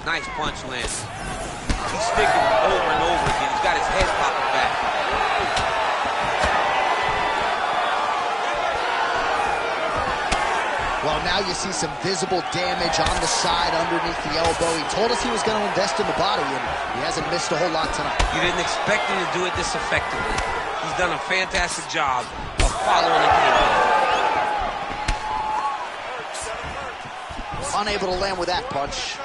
Nice punch, Lance. He's sticking over and over again. He's got his head popping back. Well, now you see some visible damage on the side underneath the elbow. He told us he was going to invest in the body, and he hasn't missed a whole lot tonight. You didn't expect him to do it this effectively. He's done a fantastic job of following the game. Unable to land with that punch.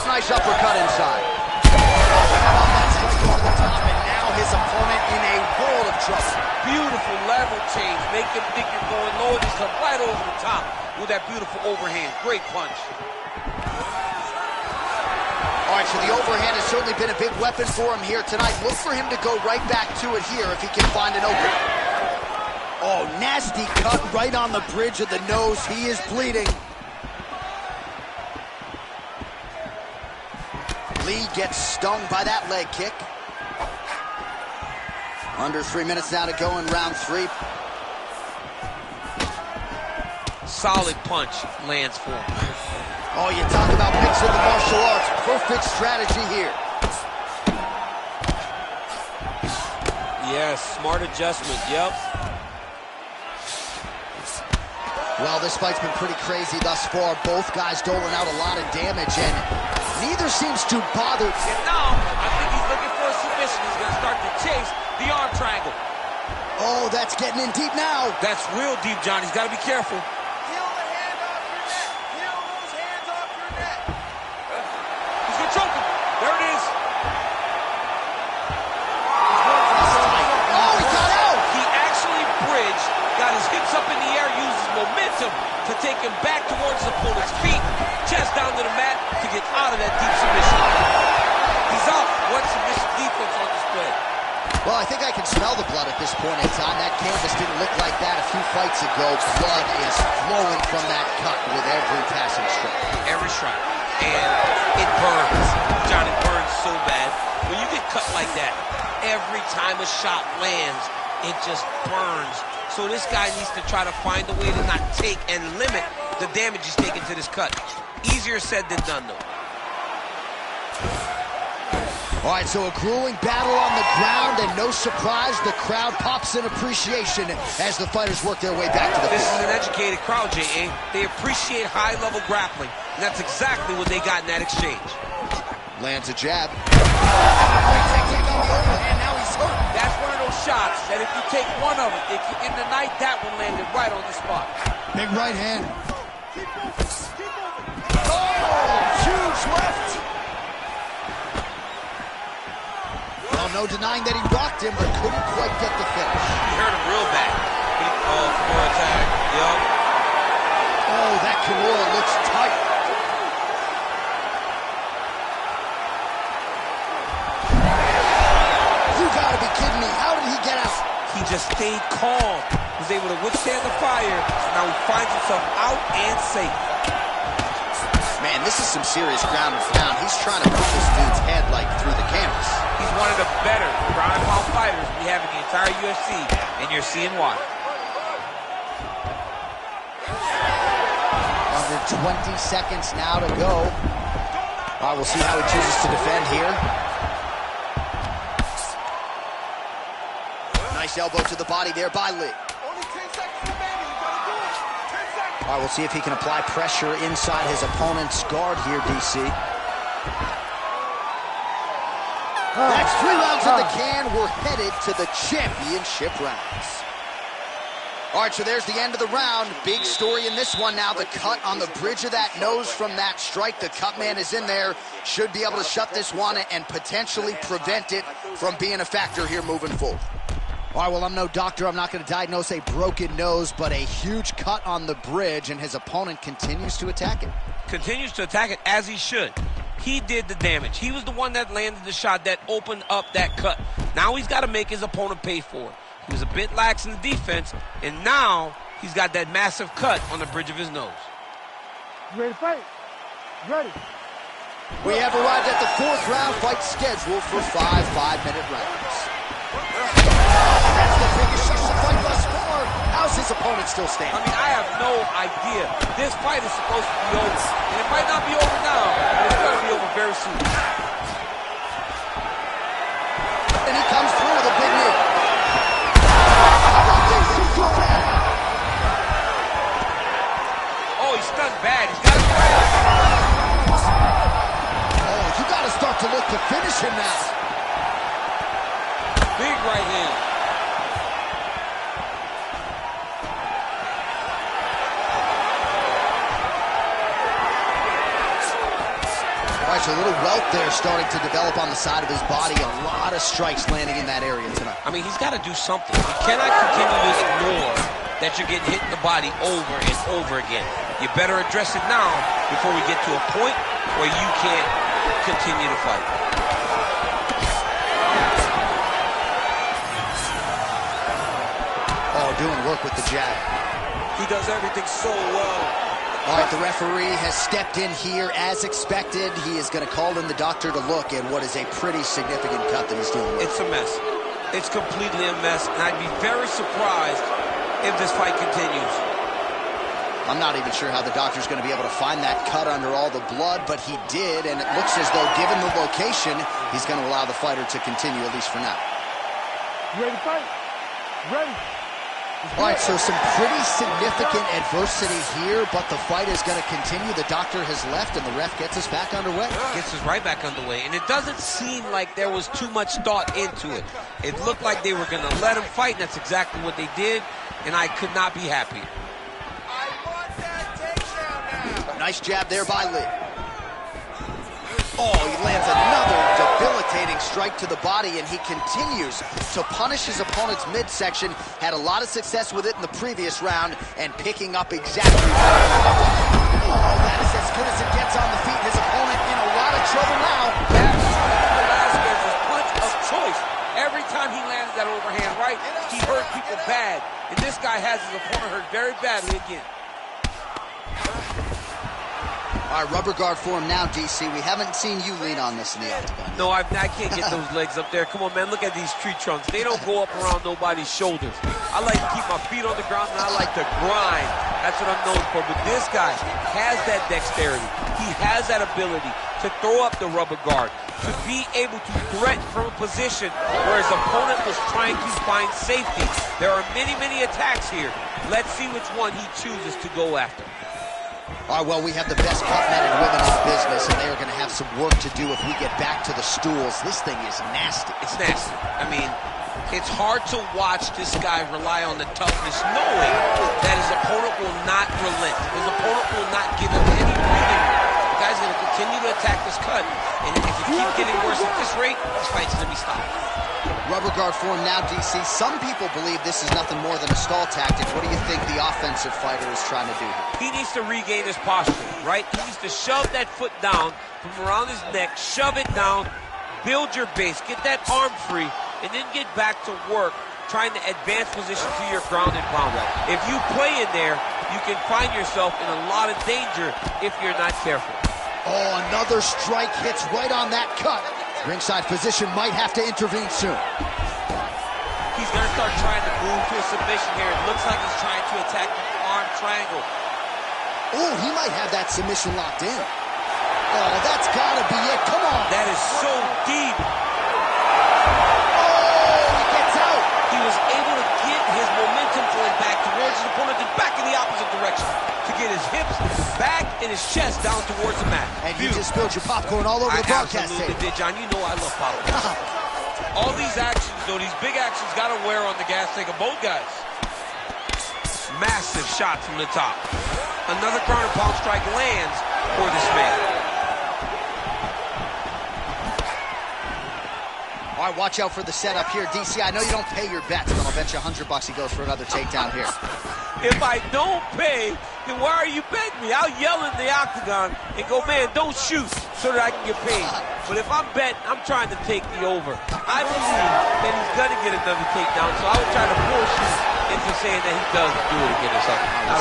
Nice uppercut inside. And now his opponent in a world of trouble. Beautiful level change. Make him think you're going low. Just come right over the top with that beautiful overhand. Great punch. All right, so the overhand has certainly been a big weapon for him here tonight. Look for him to go right back to it here if he can find an opening. Oh, nasty cut right on the bridge of the nose. He is bleeding. Lee gets stung by that leg kick. Under 3 minutes now to go in round 3. Solid punch lands for him. Oh, you talk about mixing the martial arts. Perfect strategy here. Yes, smart adjustment, yep. Well, this fight's been pretty crazy thus far. Both guys doling out a lot of damage, and neither seems too bothered. And now, I think he's looking for a submission. He's going to start to chase the arm triangle. Oh, that's getting in deep now. That's real deep, John. He's got to be careful. Peel the hand off your neck. Peel those hands off your neck. He's going to choke him. There it is. Oh, he got out. He actually bridged, got his hips up in the air, used his momentum to take him back towards his opponent's feet, chest down to the mat to get out of that deep submission. He's out. What submission defense on display? Well, I think I can smell the blood at this point in time. That canvas didn't look like that a few fights ago. Blood is flowing from that cut with every passing strike. Every strike. And it burns. John, it burns so bad. When you get cut like that, every time a shot lands, it just burns. So this guy needs to try to find a way to not take and limit the damage he's taking to this cut. Easier said than done, though. All right, so a grueling battle on the ground, and no surprise, the crowd pops in appreciation as the fighters work their way back to the This field. is an educated crowd, J.A. They appreciate high-level grappling, and that's exactly what they got in that exchange. Lands a jab. And now he's hurt. That's one of those shots that if you take one of them, if you in the night, that one landed right on the spot. Big right hand. Oh, huge left. Well, no denying that he rocked him, but couldn't quite get the finish. He hurt him real bad. Oh, Kimura attack. Yup. Oh, that Kimura looks tight. You gotta be kidding me. How did he get out? He just stayed calm. Was able to withstand the fire. Now he finds himself out and safe. Man, this is some serious ground and pound. He's trying to put this dude's head like through the canvas. He's one of the better ground and pound fighters we have in the entire UFC, and you're seeing why. Under 20 seconds now to go. All right, we'll see how he chooses to defend here. Nice elbow to the body there by Lee. Only 10 seconds remaining. You gotta do it. 10 seconds. All right, we'll see if he can apply pressure inside his opponent's guard here, DC. That's 3 rounds in the can. We're headed to the championship rounds. All right, so there's the end of the round. Big story in this one now. The cut on the bridge of that nose from that strike. The cut man is in there. Should be able to shut this one and potentially prevent it from being a factor here moving forward. All right, well, I'm no doctor. I'm not going to diagnose a broken nose, but a huge cut on the bridge, and his opponent continues to attack it. Continues to attack it as he should. He did the damage. He was the one that landed the shot that opened up that cut. Now he's got to make his opponent pay for it. He was a bit lax in the defense, and now he's got that massive cut on the bridge of his nose. You ready to fight? Ready. We have arrived at the 4th round, fight scheduled for 5 5-minute rounds. That's the biggest shot of the fight thus far. How's his opponent still standing? I mean, I have no idea. This fight is supposed to be over, and it might not be over now, but it's going to be over very soon. And he comes through with a big knee. Oh, he's stunned bad. He's got to fight. Oh, you got to start to look to finish him now. Big right hand. All right, so a little welt there starting to develop on the side of his body. A lot of strikes landing in that area tonight. I mean, he's got to do something. You cannot continue to ignore that you're getting hit in the body over and over again. You better address it now before we get to a point where you can't continue to fight. Oh, doing work with the jab. He does everything so well. All right, the referee has stepped in here as expected. He is going to call in the doctor to look at what is a pretty significant cut that he's dealing with. It's a mess. It's completely a mess, and I'd be very surprised if this fight continues. I'm not even sure how the doctor's going to be able to find that cut under all the blood, but he did, and it looks as though, given the location, he's going to allow the fighter to continue, at least for now. You ready to fight? Ready. All right, so some pretty significant adversity here, but the fight is going to continue. The doctor has left, and the ref gets us back underway. Gets us right back underway, and it doesn't seem like there was too much thought into it. It looked like they were going to let him fight, and that's exactly what they did, and I could not be happier. I want that takedown now. Nice jab there by Lee. Oh, he lands another debilitating strike to the body, and he continues to punish his opponent's midsection. Had a lot of success with it in the previous round, and picking up exactly oh, that is as good as it gets on the feet. His opponent in a lot of trouble now. That's Velasquez's punch of choice. Every time he lands that overhand right, he hurt people bad. And this guy has his opponent hurt very badly again. All right, rubber guard for him now, DC. We haven't seen you lean on this in the octagon. No, I can't get those legs up there. Come on, man, look at these tree trunks. They don't go up around nobody's shoulders. I like to keep my feet on the ground, and I like to grind. That's what I'm known for. But this guy has that dexterity. He has that ability to throw up the rubber guard, to be able to threaten from a position where his opponent was trying to find safety. There are many, many attacks here. Let's see which one he chooses to go after. All right, well, we have the best cut men and women in business, and they are going to have some work to do if we get back to the stools. This thing is nasty. It's nasty. I mean, it's hard to watch this guy rely on the toughness, knowing that his opponent will not relent. His opponent will not give him any breathing room. The guy's going to continue to attack this cut, and if it keeps getting worse at this rate, this fight's going to be stopped. Rubber guard for him now, DC. Some people believe this is nothing more than a stall tactic. What do you think the offensive fighter is trying to do here? He needs to regain his posture, right? He needs to shove that foot down from around his neck, shove it down, build your base, get that arm free, and then get back to work trying to advance position to your ground and pound. If you play in there, you can find yourself in a lot of danger if you're not careful. Oh, another strike hits right on that cut. Ringside physician might have to intervene soon. He's going to start trying to move to a submission here. It looks like he's trying to attack the arm triangle. Oh, he might have that submission locked in. Oh, that's gotta be it. Come on. That is so deep. Oh, he gets out. He was able to get his momentum going back towards his opponent and back in the opposite direction to get his hips back and his chest down towards the mat. And you just spilled your popcorn all over the broadcast tape. I absolutely did, John. You know I love popcorn. All these actions, though, these big actions got to wear on the gas tank of both guys. Massive shot from the top. Another ground and pound strike lands for this man. All right, watch out for the setup here. DC, I know you don't pay your bets, but I'll bet you $100 he goes for another takedown here. If I don't pay, then why are you betting me? I'll yell in the octagon and go, man, don't shoot so that I can get paid. But if I'm betting, I'm trying to take the over. I believe that he's going to get another takedown, so I would try to force you into saying that he does do it again or something. We'll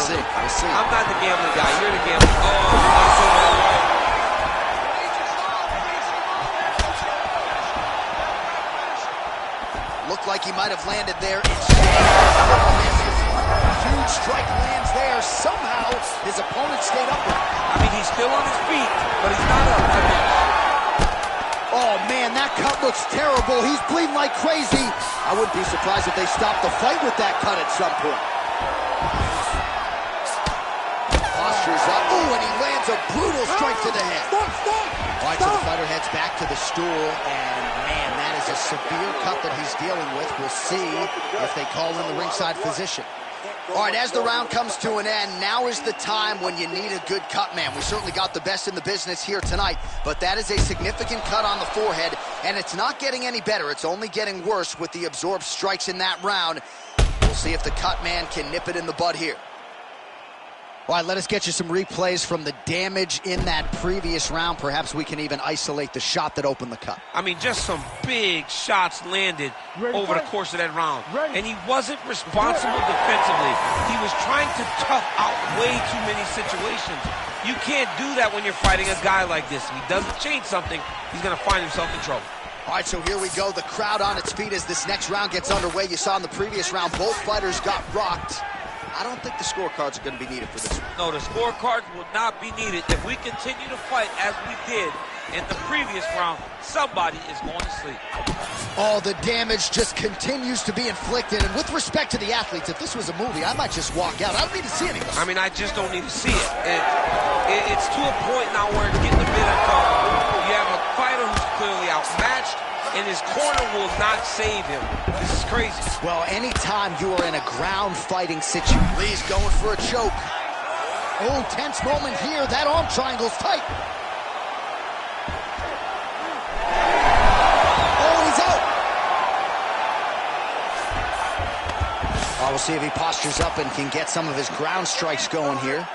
see. I'm not the gambling guy. You're the gambling. Oh, that's so right. Looked like he might have landed there. Misses. Huge strike lands there. Somehow, his opponent stayed up with him. I mean, he's still on his feet, but he's not up. Oh, man, that cut looks terrible. He's bleeding like crazy. I wouldn't be surprised if they stopped the fight with that cut at some point. Postures up. Ooh, and he lands a brutal strike to the head. All right, so the fighter heads back to the stool, and man, that is a severe cut that he's dealing with. We'll see if they call in the ringside physician. All right, as the round comes to an end, now is the time when you need a good cut man. We certainly got the best in the business here tonight, but that is a significant cut on the forehead, and it's not getting any better. It's only getting worse with the absorbed strikes in that round. We'll see if the cut man can nip it in the bud here. All right, let us get you some replays from the damage in that previous round. Perhaps we can even isolate the shot that opened the cut. I mean, just some big shots landed over the course of that round. And he wasn't responsible defensively. He was trying to tough out way too many situations. You can't do that when you're fighting a guy like this. If he doesn't change something, he's going to find himself in trouble. All right, so here we go. The crowd on its feet as this next round gets underway. You saw in the previous round, both fighters got rocked. I don't think the scorecards are going to be needed for this one. No, the scorecards will not be needed. If we continue to fight as we did in the previous round, somebody is going to sleep. Oh, the damage just continues to be inflicted. And with respect to the athletes, if this was a movie, I might just walk out. I don't need to see anything. I mean, I just don't need to see it. It's to a point now where it's getting a bit uncomfortable. You have a fighter who's clearly outmatched, and his corner will not save him. This is crazy. Well, anytime you are in a ground fighting situation, Lee's going for a choke. Oh, tense moment here. That arm triangle's tight. Oh, he's out. Oh, we'll see if he postures up and can get some of his ground strikes going here.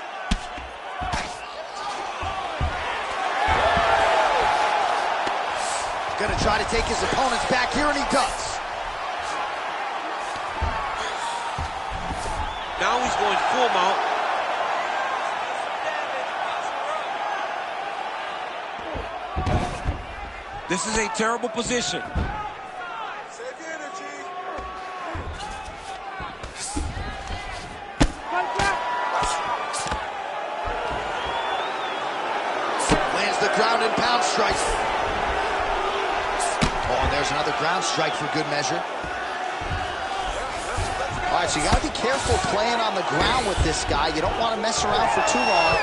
Gonna try to take his opponents back here, and he does. Now he's going full mount. This is a terrible position. Save your energy. Lands the ground and pound strike. Oh, and there's another ground strike for good measure. All right, so you got to be careful playing on the ground with this guy. You don't want to mess around for too long.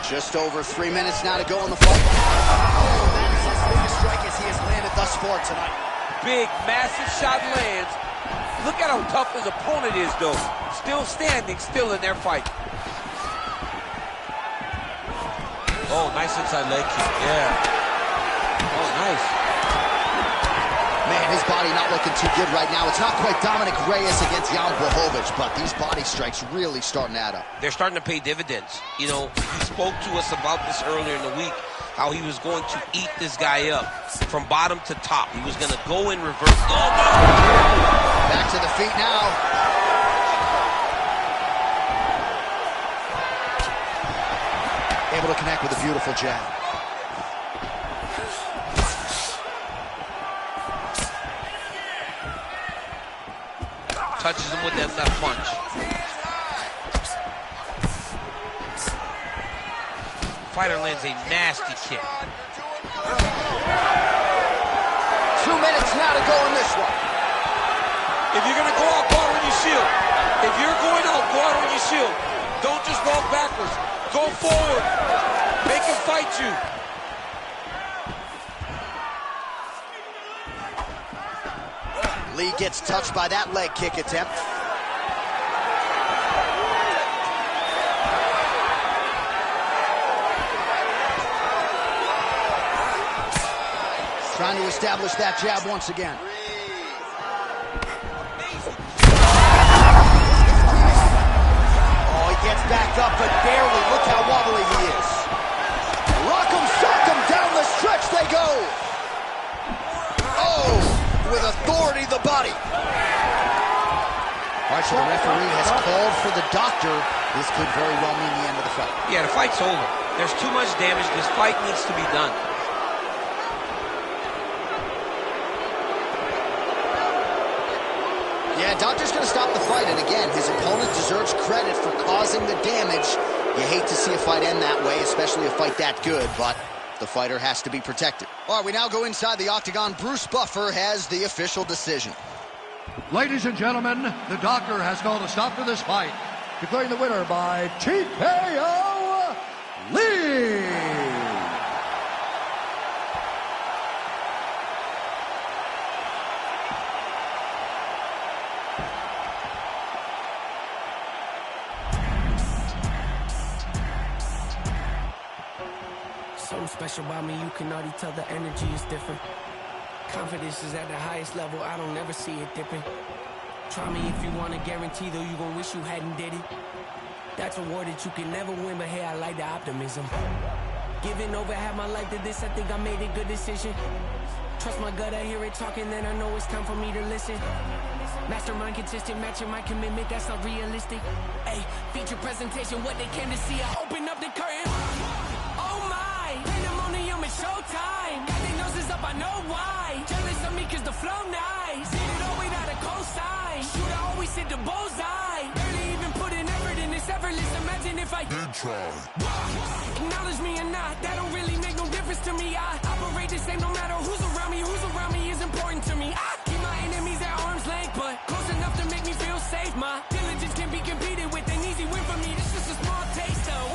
Just over 3 minutes now to go in the fight. Oh, that is his biggest strike as he has landed thus far tonight. Big, massive shot lands. Look at how tough his opponent is, though. Still standing, still in their fight. Oh, nice inside leg kick, yeah. Oh, nice. Man, his body not looking too good right now. It's not quite Dominic Reyes against Jan Blachowicz, but these body strikes really starting to add up. They're starting to pay dividends. You know, he spoke to us about this earlier in the week, how he was going to eat this guy up from bottom to top. He was going to go in reverse. Oh, no! Back to the feet now. Able to connect with a beautiful jab. Touches him with that left punch. fighter lands a nasty kick. 2 minutes now to go in this one. If you're going to go out, go out on your shield. If you're going out, go out on your shield. Don't just walk backwards. Go forward. Make him fight you. Lee gets touched by that leg kick attempt. Trying to establish that jab once again. Oh, he gets back up, but barely. Look how wobbly he is. Rock him, sock him, down the stretch they go. Oh, with authority, the body. All right, so the referee has called for the doctor. This could very well mean the end of the fight. Yeah, the fight's over. There's too much damage. This fight needs to be done. Yeah, doctor's going to stop the fight, and again, his opponent deserves credit for causing the damage. You hate to see a fight end that way, especially a fight that good, but the fighter has to be protected. All right, we now go inside the octagon. Bruce Buffer has the official decision. Ladies and gentlemen, the doctor has called a stop to this fight, declaring the winner by TKO, Lee. Something special about me, you can already tell the energy is different. Confidence is at the highest level, I don't ever see it dipping. Try me if you want to guarantee, though you gon' wish you hadn't did it. That's a war that you can never win, but hey, I like the optimism. Giving over half my life to this, I think I made a good decision. Trust my gut, I hear it talking, then I know it's time for me to listen. Mastermind consistent, matching my commitment, that's not realistic. Hey, feature presentation, what they came to see, I open up the curtain. Oh my, pandemonium is showtime. Got their noses up, I know why. Jealous of me cause the flow nice. Did it all without a cosign. Shooter always hit the bullseye. Barely even put in effort in this effortless. Imagine if I did try. Acknowledge me or not, that don't really make no difference to me. I operate the same no matter who's around me is important to me. I keep my enemies at arm's length, but close enough to make me feel safe. My diligence can be competed with, an easy win for me. This is a small taste of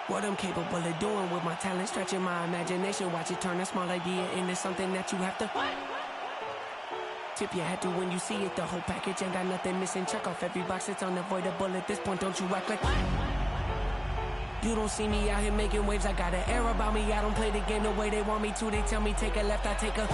what I'm capable of doing with my talent, stretching my imagination. Watch it turn a small idea into something that you have to tip your hat to when you see it. The whole package ain't got nothing missing. Check off every box, it's unavoidable at this point. Don't you act like you don't see me out here making waves. I got an air about me, I don't play the game the way they want me to. They tell me take a left, I take a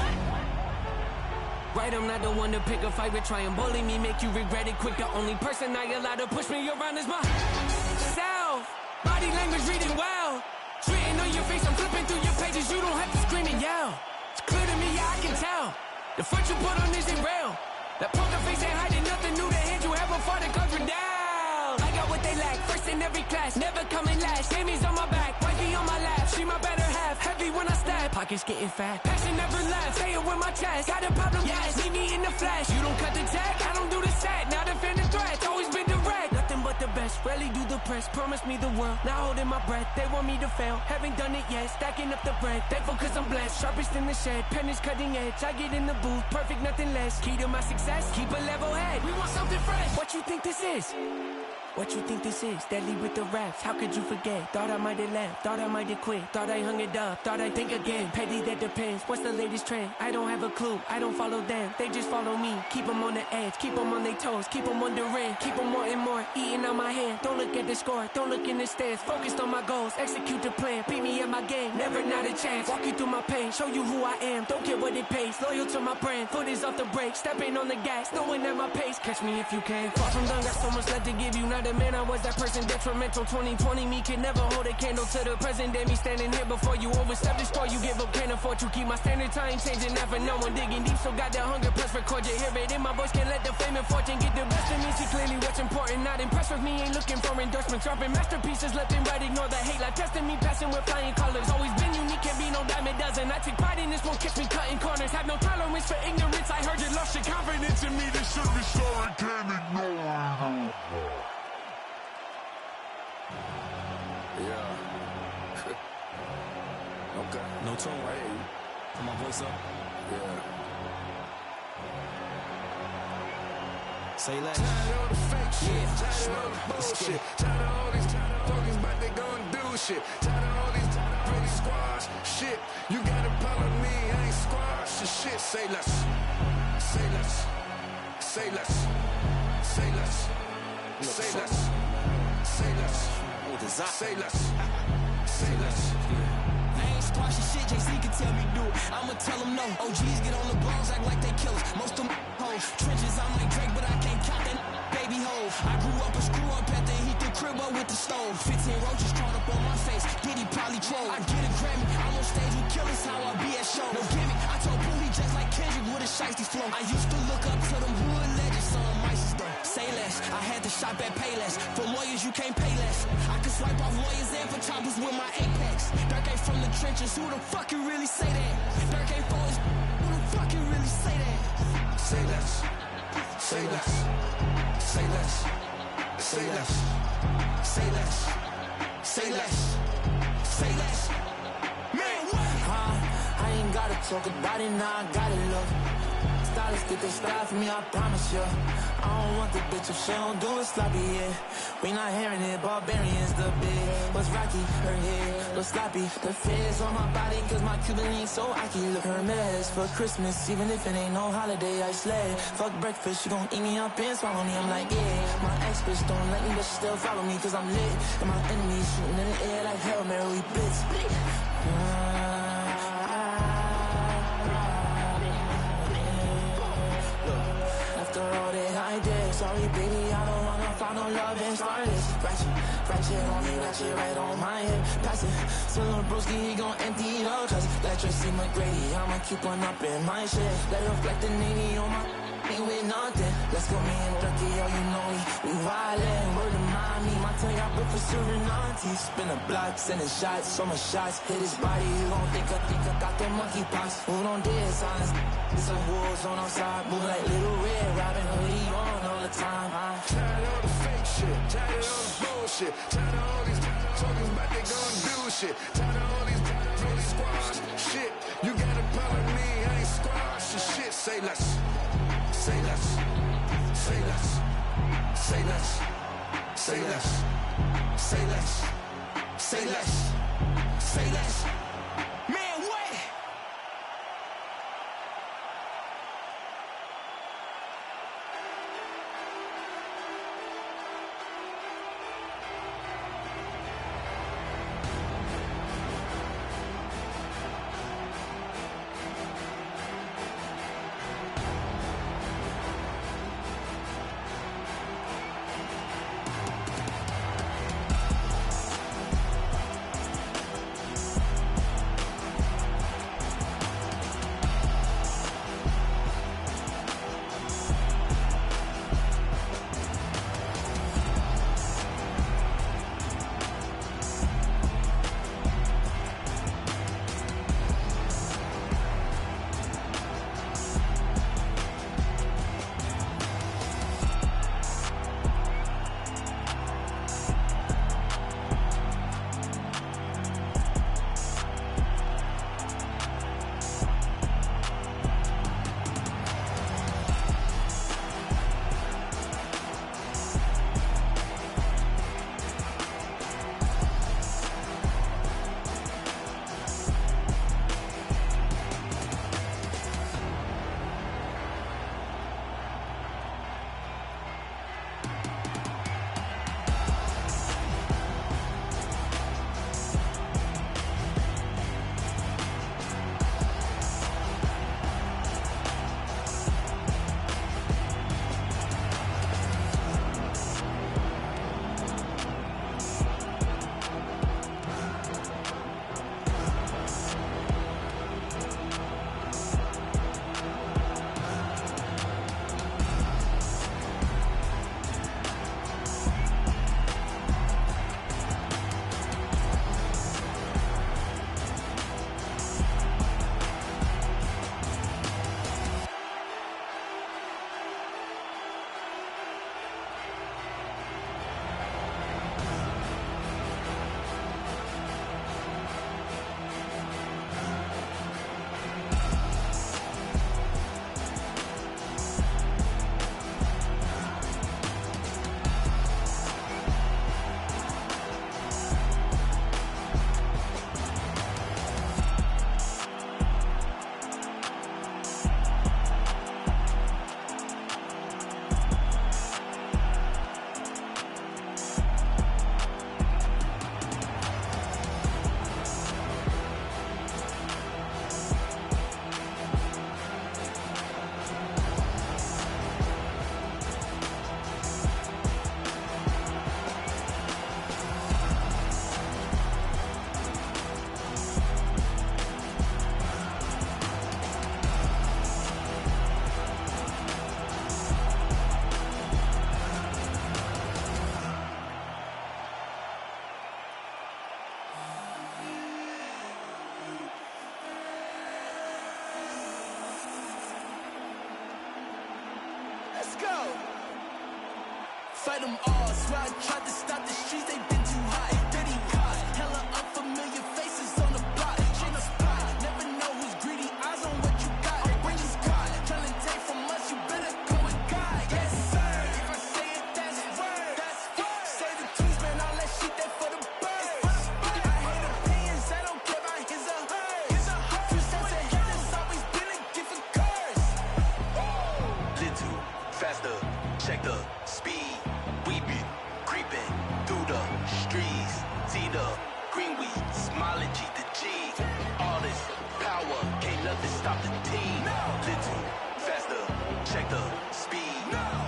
right. I'm not the one to pick a fight with. Try and bully me, make you regret it quick. The only person I allow to push me around is myself. Body language reading well. Written on your face, I'm flipping through your pages. You don't have to scream and yell. It's clear to me, yeah, I can tell. The front you put on isn't real. That poker face ain't hiding nothing new. The hand you have before the country down. I got what they lack, first in every class. Never coming last. Amy's on my back, wifey on my lap. She my better half, heavy when I stab. Pockets getting fat, passion never left. Say it with my chest, got a problem, yes. Meet me in the flash. You don't cut the tag, I don't do the set. Now defend the threat, always been direct. Nothing but the best, rarely do the press. Promise me the world, now holding my breath. They want me to fail, haven't done it yet. Stacking up the bread, thankful cause I'm blessed. Sharpest in the shed, pen is cutting edge. I get in the booth, perfect, nothing less. Key to my success, keep a level head. We want something fresh. What you think this is? What you think this is? Deadly with the raps, how could you forget? Thought I might have left, thought I might have quit. Thought I hung it up, thought I'd think again. Petty, that depends, what's the latest trend? I don't have a clue, I don't follow them. They just follow me, keep them on the edge. Keep them on their toes, keep them wondering. Keep them wanting more, eating on my hand. Don't look at the score, don't look in the stands. Focused on my goals, execute the plan. Beat me at my game, never not a chance. Walk you through my pain, show you who I am. Don't care what it pays, loyal to my brand. Foot is off the brake, stepping on the gas, knowing at my pace. Catch me if you can. Far from done, got so much left to give you. Not a man, I was that person detrimental. 2020 me can never hold a candle to the present day. Me standing here before you, overstep the score you give up, can't afford to keep my standards. I ain't changing that for no one. Digging deep, so got that hunger, press record, you hear it in my voice. Can't let the fame and fortune get the best of me. See clearly what's important, not impressed with me. Ain't looking for endorsements, dropping masterpieces left and right. Ignore the hate, like testing me, passing with flying colors. Always been unique, can't be no dime a dozen. I take pride in this, won't catch me cutting corners. Have no tolerance for ignorance. I heard you lost your confidence in me. This should be sorry, can't ignore. Yeah. No tone, right? Put my voice up. Yeah. Say less. Tired of all the fake shit. Tired of all the bullshit. Tired of all these talking about they gon' do shit. Tired of all these pretty squash shit. You got a problem with me, I ain't squash the shit. Say less. Say less. Say less. Say less. Say less. Say less. Say less. Say less. I ain't squashing shit, JC can tell me do it. I'ma tell them no. OGs get on the blogs, act like they killers. Most of them hoes. Trenches, I'm like Drake, but I can't count that baby hoe. I grew up a screw up at the heat, the crib up with the stove. 15 roaches crawled up on my face. Diddy probably troll. I get a Grammy, I'm on stage with killers, how I be at show. No gimmick, I told Boo he just like Kendrick with a shiesty flow. I used to look up to them hood legends, some mice though. Say less, I had to shop at Payless. For lawyers, you can't pay less. I can swipe off lawyers and for choppers with my Apex. Dirk ain't from the trenches, who the fuck can really say that? Dirk ain't for his, who the fuck can really say that? Say less. Say less. Say less. Say less. Say less. Say less. Say less. Man, what? I ain't gotta talk about it, now I gotta look. Stylists get their style from me, I promise you. I don't want the bitch if she don't do it sloppy, yeah. We not hearing it, barbarians the big. What's rocky, her head, look sloppy. The feds on my body, cause my Cuban link so icky. Look her mess for Christmas, even if it ain't no holiday, I slay. Fuck breakfast, she gon' eat me up and swallow me, I'm like, yeah. My ex bitch don't like me, but she still follow me, cause I'm lit. And my enemies shooting in the air like Hail Mary, we blitz. After all that I did, sorry baby, I don't wanna find no love and start this. Ratchet on me, ratchet right on my hip. Pass it, so little broski, he gon' empty it up. Cause like Tracy McGrady, I'ma keep on up in my shit. Let it reflect the Navy on my ain't with nothing. Let's go me and Dirty, oh you know we wildin'. Word of mommy, my tongue got book for serving aunties. Spin a block, sending shots, so much shots. Hit his body, you gon' think I got the monkey pox. Moving on dead signs. It's a war zone outside, moving like Little Red, Robin Hoodie on all the time. Tired of all the fake shit, tired of all the bullshit, tired of all these talking about they gon' do shit, tired of all these really squash shit. You got a problem with me, I ain't squash the shit. Say less, say less, say less, say less, say less, say less, say less, say less. Man, what? fight them all. Swear I tried to stop the streets, they been too hot. Dirty cops, hella unfamiliar faces on the block. Shake the spot, never know who's greedy. Eyes on what you got. Bring the squad, tryna take from us, you better go with God. Yes, sir. If I say it, that's word. That's word. Say the tweets, man, all that shit there for the birds. I hate opinions, I don't care about his or hers. 2 cents ahead has always been a gift and curse. Little faster, check the speed. We be creeping through the streets. See the green weed, smiling G to G. All this power, can't nothing stop the team. Little faster, check the speed.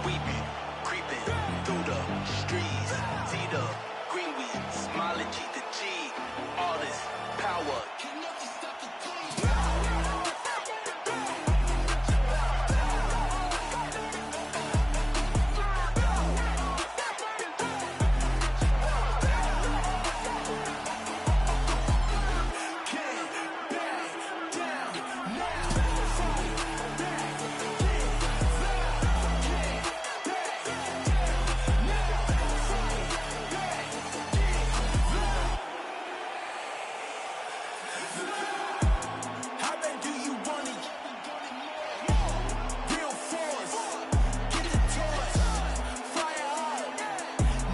We be creeping through the streets. See the green weed, smiling G to G. All this power, can't nothing stop the team. How bad do you want it? Real force, get the torch, fire out,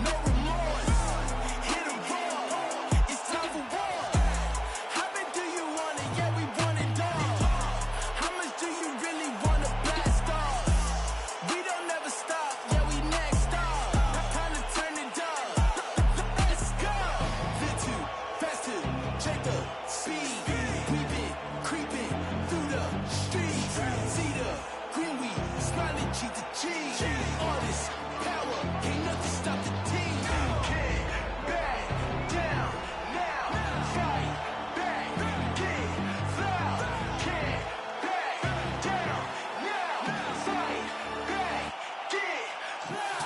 no remorse, hit a roar, it's time for war. How bad do you want it? Yeah, we want it all. How much do you really want to blast off? We don't never stop, yeah, we next up. Time to turn it up, let's go. Little, faster, check the speed. We been creeping through the streets. See the green weed, smiling G to G. All this power, can't nothing stop the team. Can't back down now. Fight back, get loud. Can't back down now. Fight back, get loud.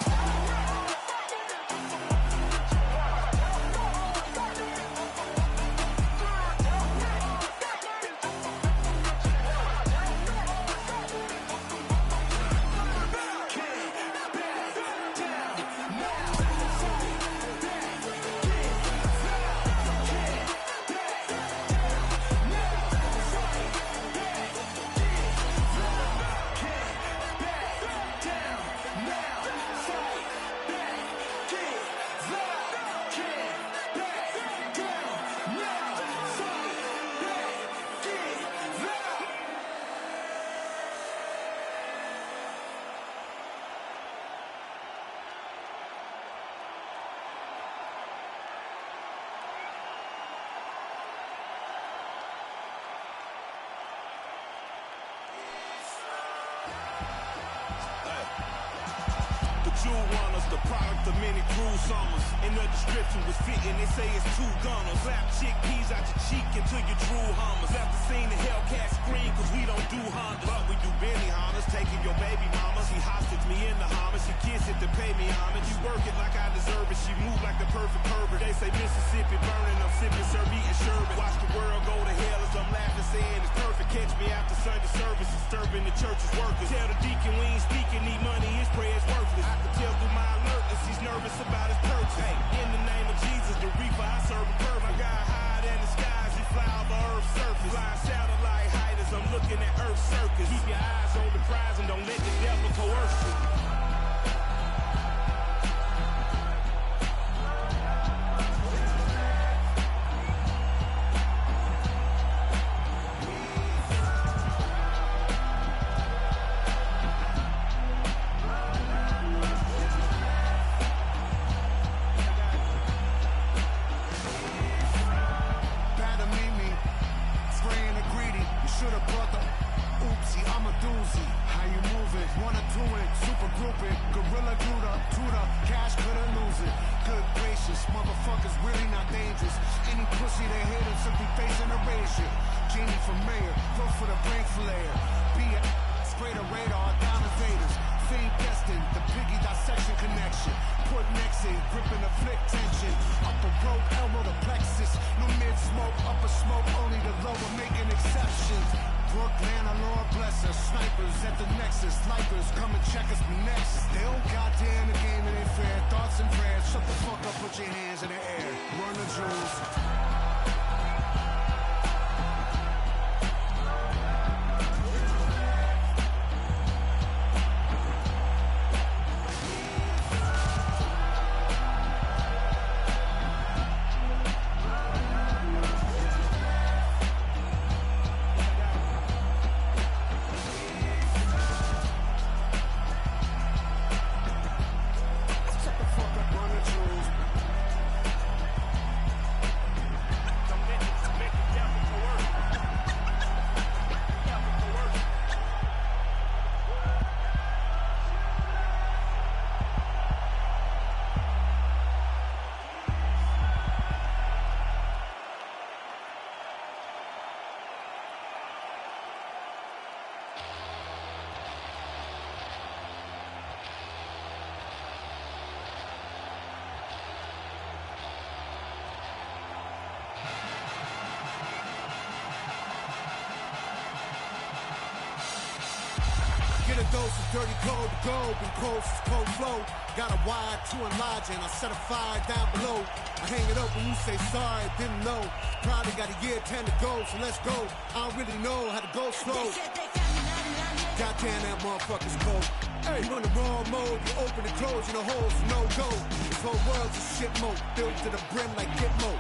The jewel runners, the product of many cruel summers. In the description was fitting, they say it's 2 gunners. Slap chickpeas out your cheek until you drool hummers. Left the scene, the Hellcat scream, cause we don't do Hondas. But we do Benny Hondas, taking your baby mama. She hostage me in the Hummer, she kiss it to pay me homage. You work it like I deserve it, she move like the perfect pervert. They say Mississippi burning, I'm sipping, serve, eating sherbet. Watch the world go to hell as I'm laughing, saying it's perfect. Catch me after Sunday service, disturbing the church's workers. Tell the deacon we ain't speaking, need money, his prayer's worthless. I can tell through my alertness, he's nervous about his purchase. Hey, in the name of Jesus, the reaper, I serve him perfect. My God higher than the skies, he fly over Earth's surface. Flying satellite height as I'm looking at Earth's circus. Keep your eyes on the prize and don't let the devil coerce you. Brooklyn, our Lord bless us. Snipers at the Nexus, snipers come and check us next. They don't goddamn the game and ain't fair. Thoughts and prayers, shut the fuck up, put your hands in the air. Run the jewels. Get a dose of dirty cold to go, been cold since cold flow. Got a wire to enlarge and I set a fire down below. I hang it up when you say sorry, didn't know. Probably got a year 10 to go, so let's go. I don't really know how to go slow. Goddamn, that motherfucker's cold. Hey, you in the wrong mode, you open and close, you know holes, no go. This whole world's a shit mode, built to the brim like Gitmo.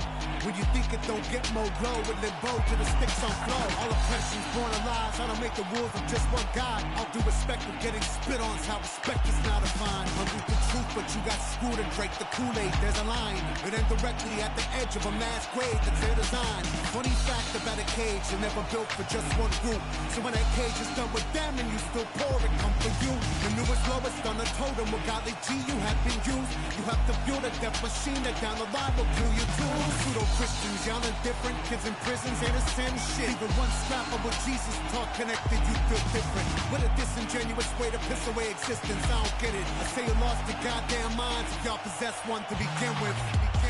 When you think it don't get more glow, with limbo to the sticks on flow. All oppression's born of lies, I don't make the rules of just one God. All due respect of getting spit on, is how respect is not defined. I read the truth, but you got screwed and drank the Kool-Aid, there's a line. It ends directly at the edge of a mass grave that's their design. Funny fact about a cage, you're never built for just one group. So when that cage is done with them and you still pour it, come for you. The newest, lowest on the totem, with godly G you have been used. You have to fuel the death machine that down the line will kill you too. Pseudo-Christians, y'all indifferent, kids in prisons ain't the same shit. Even one scrap of what Jesus taught connected, you feel different. What a disingenuous way to piss away existence, I don't get it. I say you lost your goddamn minds if y'all possess one to begin with.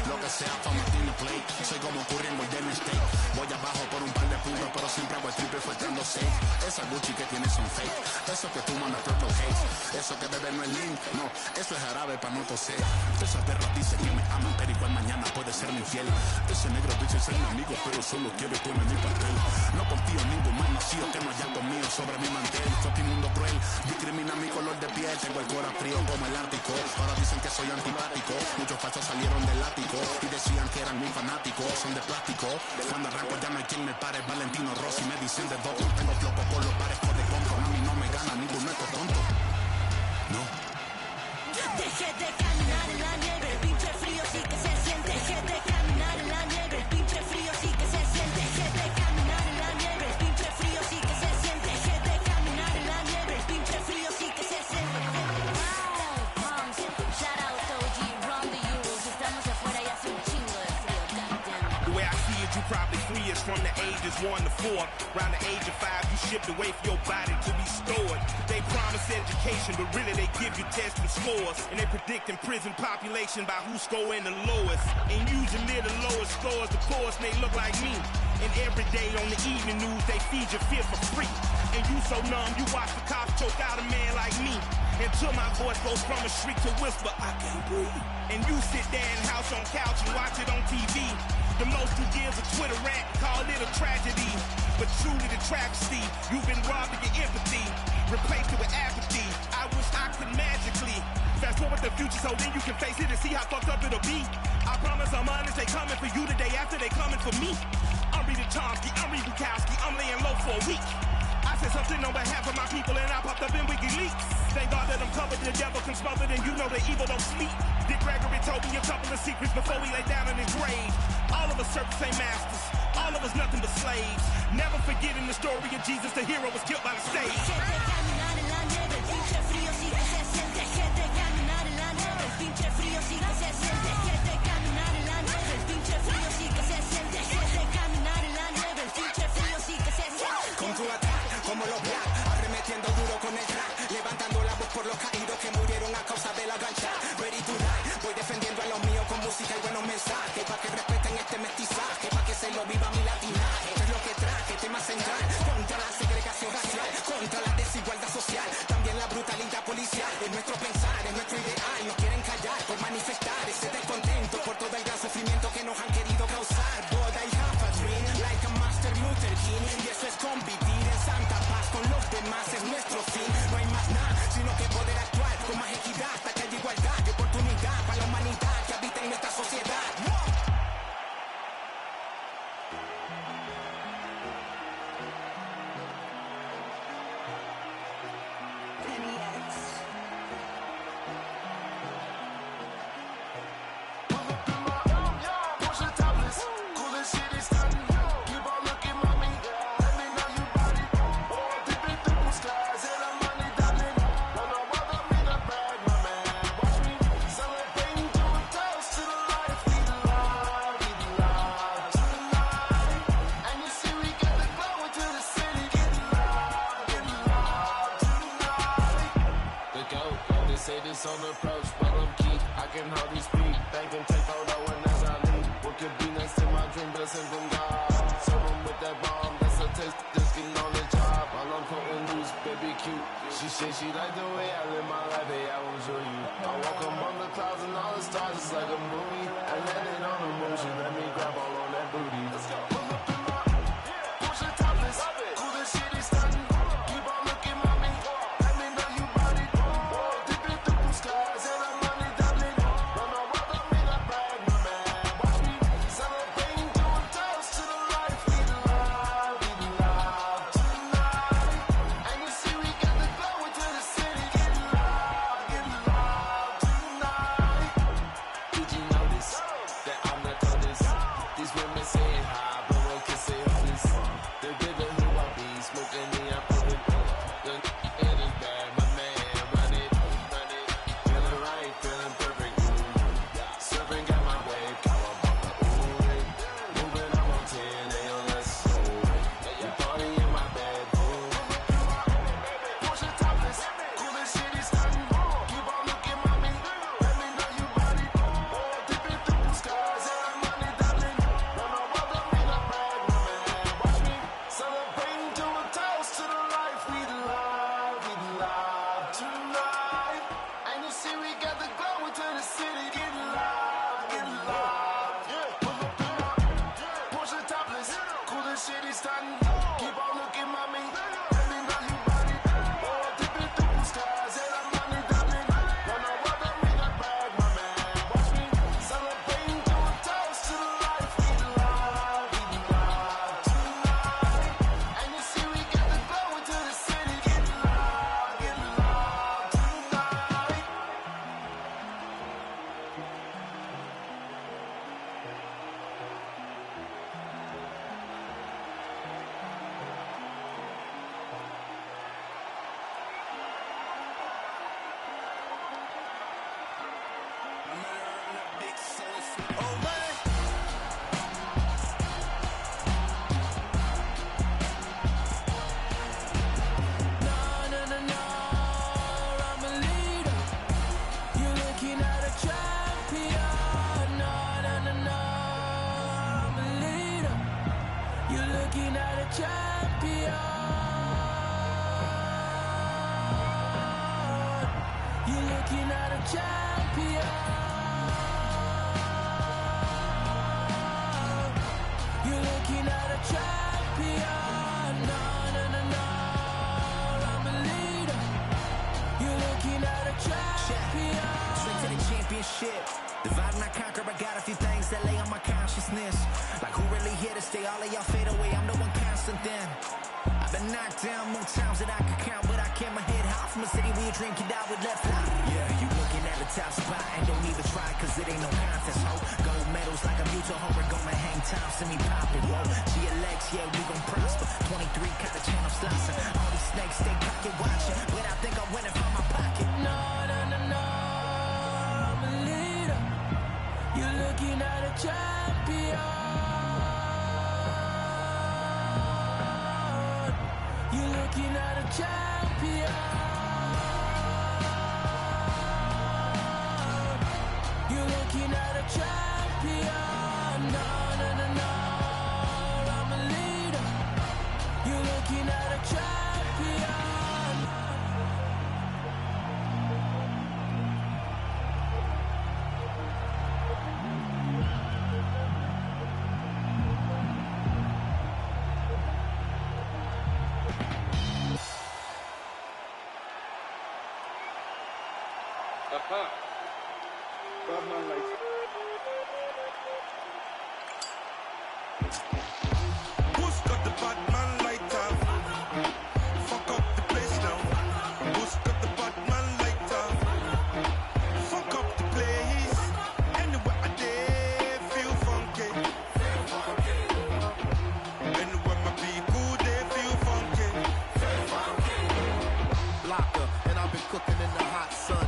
Lo que sea, fama tiene play. Soy como Curry en Golden State. Voy abajo por un par de puntos, pero siempre hago el triple faltando 6. Esa Gucci que tienes son fake. Eso que tú mandas purple haze. Eso que bebé no es lean. No, eso es jarabe pa' no toser. Esa perra dice que me aman, pero igual mañana puede ser infiel. Ese negro dice ser mi amigo, pero solo quiere poner mi papel. No confío en ningún mal nacido que no haya conmigo sobre mi mantel. Fucking mundo cruel, discrimina mi color de piel. Tengo el corazón frío como el Ártico. Ahora dicen que soy antipático. Muchos fachos salieron del ático y decían que eran muy fanáticos. Son de plástico. Cuando arranco ya no hay quien me pare. Valentino Rossi me dicen de dos. Tengo floco por los parezco de compro. A mí no me gana ninguno estos tonto. No. Deje de caminar en la nieve, el pinche frío sí que se siente. Deje de caminar en la nieve, el pinche frío sí que se siente. Deje de caminar en la nieve, el pinche frío sí que se siente. Deje de caminar en la nieve, el pinche frío sí que se siente. Shout out OG, run the Euros. Estamos afuera y hace un chingo de frío, goddamn. The way I see it, you probably 3 years from the ages 1 to 4. Around the age of 5, you shipped away for your body to be stored. They promise education, but really they give you tests and scores. And they predicting prison population by who's scoring the lowest. And usually the lowest scores, the poorest, they look like me. And every day on the evening news, they feed your fear for free. And you so numb, you watch the cops choke out a man like me. Until my voice goes from a shriek to whisper, I can't breathe. And you sit there in house on couch and watch it on TV. The most who gives a Twitter rant, call it a tragedy. But truly the travesty, you've been robbed of your empathy. Replaced it with apathy. I wish I could magically fast forward the future so then you can face it and see how fucked up it'll be. I promise I'm honest, they coming for you the day after they coming for me. I'm reading Chomsky, I'm reading Bukowski, I'm laying low for a week. I said something on behalf of my people and I popped up in WikiLeaks. Thank God that I'm covered, the devil can smother, and you know the evil don't sleep. Dick Gregory told me a couple of secrets before we lay down in his grave. All of us servants ain't masters, all of us nothing but slaves. Never forgetting the story of Jesus, the hero was killed by the stage. Deje de caminar en la nieve, el pinche frío sí que se siente. Deje de caminar en la nieve, el pinche frío sí que se siente. Deje de caminar en la nieve, el pinche frío sí que se siente. Deje de caminar en la nieve, el pinche frío sí que se siente. Con tu ataque, como los black, arremetiendo duro con el track, levantando la voz por los caídos que murieron a causa de la gancha. Ready to die, voy defendiendo a los míos con música y buenos mensajes, pa' que respeten este mestizaje, pa' que se lo viva mi latinaje. Esto es lo que traje, tema central, contra la Thank him, take photo when as I leave. What could be next to my dream, blessing from God. Serve him with that bomb, that's a taste of this getting on the job. All I'm putting loose, baby cute. She said she like the way I live my life, hey, I will show you. I walk among the clouds and all the stars, it's like a movie. I landed on the moon, she let me grab all on that booty. Let's go. Pull up in my Porsche topless, cool as shit, he's stunning. Keep on looking, mommy. Let me know you body. Dipping through the skies and I'm money doubling. Run my world, I mean I brag, my man. Watch me celebrating, doing toast to the life. We love tonight. And you see we got the glow into the city. Get love tonight. Did you notice that I'm the coldest? These women say it high, but one can say hopeless. They're giving who I be, smoking me, I put it. It is bad, my man, run it. Feeling right, feeling perfect. Serving got my wave, cowabunga, ooh. Moving up on 10, they on that soul. You party in my bedroom. Porsche topless, cool as shit, he's stunning. Keep on looking, mommy. Let me know you body. Dipping through the skies and I'm money doubling. Run my world, I mean I brag, my man. Watch me celebrating, do a toast to the life we love tonight. And you see we got the glow into the city. Get love. Pull up in my Porsche topless, cool as shit, he's stunning. Keep on looking, mommy. Let me know you body. Dipping through the skies and I'm money doubling. Run my world, I mean I brag, my man. Watch me celebrating, do a toast to the life we love tonight. And you see we got the glow into the city. Get love tonight. I'm a leader. You're looking at a champion. No, I'm a leader. You're looking at a champion. You're looking at a champion. You're looking at a champion. No, I'm a leader. You're looking at a champion. Straight to the championship. Divide and I conquer, I got a few things that lay on my consciousness. Like who really here to stay? All of y'all fade away, I'm the one constant then. I've been knocked down more times than I could count, but I kept my head high from a city where you dream can die with left eye. Yeah, you looking at the top spot and don't even try, cause it ain't no contest, ho. Gold medals like I'm Utah Homer, gonna hang time, see me poppin', whoa. GLX, yeah, we gon' prosper. 23 cut the chain, I'm slicing. All these snakes stay pocket watching, but I think I'm winning from my pocket. No, I'm a leader. You're looking at a champion. You're looking at a champion. You're looking at a champion. No, I'm a leader. You're looking at a champion. Batman lights. Who's got the Batman light up? Fuck up the place now. Who's got the Batman light up? Fuck up the place. Anywhere I dare feel funky. Anywhere my people they feel funky. Blocker, and I've been cooking in the hot sun.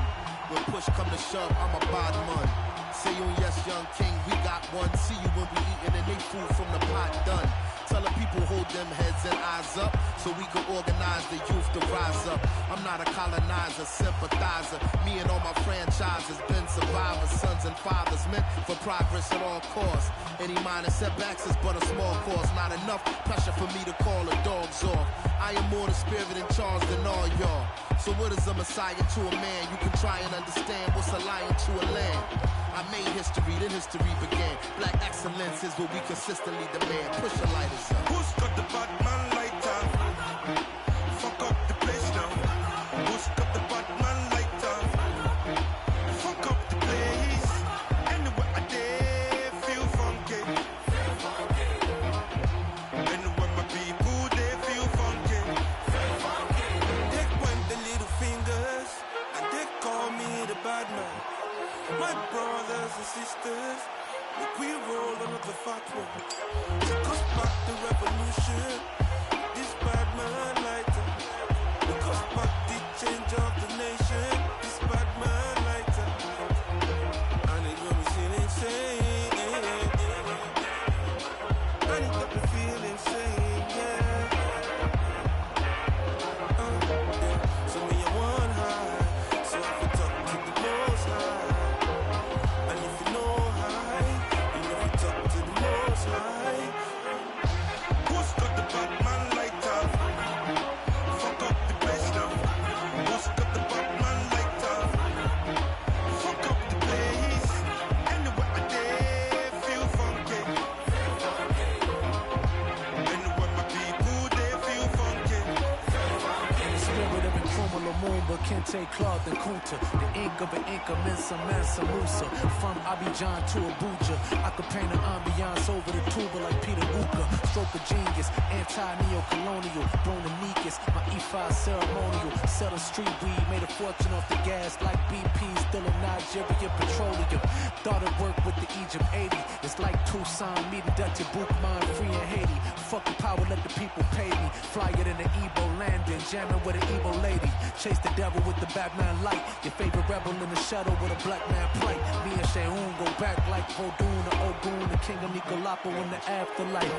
When push come to shove, I'm a bottom man. Say you yes, young king, we got one. See you when we eating and they food from the pot done. Tell the people hold them heads and eyes up so we can organize the youth to rise up. I'm not a colonizer, sympathizer. Me and all my franchises been survivors, sons and fathers meant for progress at all costs. Any minor setbacks is but a small cause. Not enough pressure for me to call the dogs off. I am more the spirit in charge than all y'all. So what is a messiah to a man? You can try and understand what's a lion to a lamb. I made history, then history began. Black excellence is what we consistently demand. Push the lighters up. Who's got the Batman lighter? Fuck up the place now. Who's got the Batman lighter? Fuck up the place. Anywhere I dare feel funky. Anywhere my people they feel funky. They point the little fingers and they call me the Batman. My brothers and sisters, make we roll another fat one. Take us back the revolution, this bad man lighter. Take us back the change of the nation, this bad man lighter. And it got me feeling insane, and it got me feeling insane, yeah. So me I want high, so I can talk to the most high. Who's got the Batman lighter? Fuck up the place now. Who's got the Batman lighter? Fuck up the place. Anywhere I dare feel funky. Anywhere my people they feel funky. In the spirit of Nkrumah Lumumba, Kente, Claude and Kunta, the ink of an Inca, Mensa Mansa Musa. From Abidjan to Abuja, I could paint an ambiance over the tuba like Peter Luca. Stroke of genius, anti-neo-colonial, Bronanicus, my E5 ceremonial. Selling street weed, made a fortune off the gas like BP, still in Nigeria Petroleum. Thought it worked with the Egypt 80. It's like Tucson meeting Dutch Bookman, free in Haiti. Fucking power, let the people pay me. Flyer than the Igbo landing, jamming with an Igbo lady. Chase the devil with the Batman light. Your favorite rebel in the shadow with a black man plight. Me and Sheun go back like Vodun or Ogun, the king of Nicolapa in the afterlife.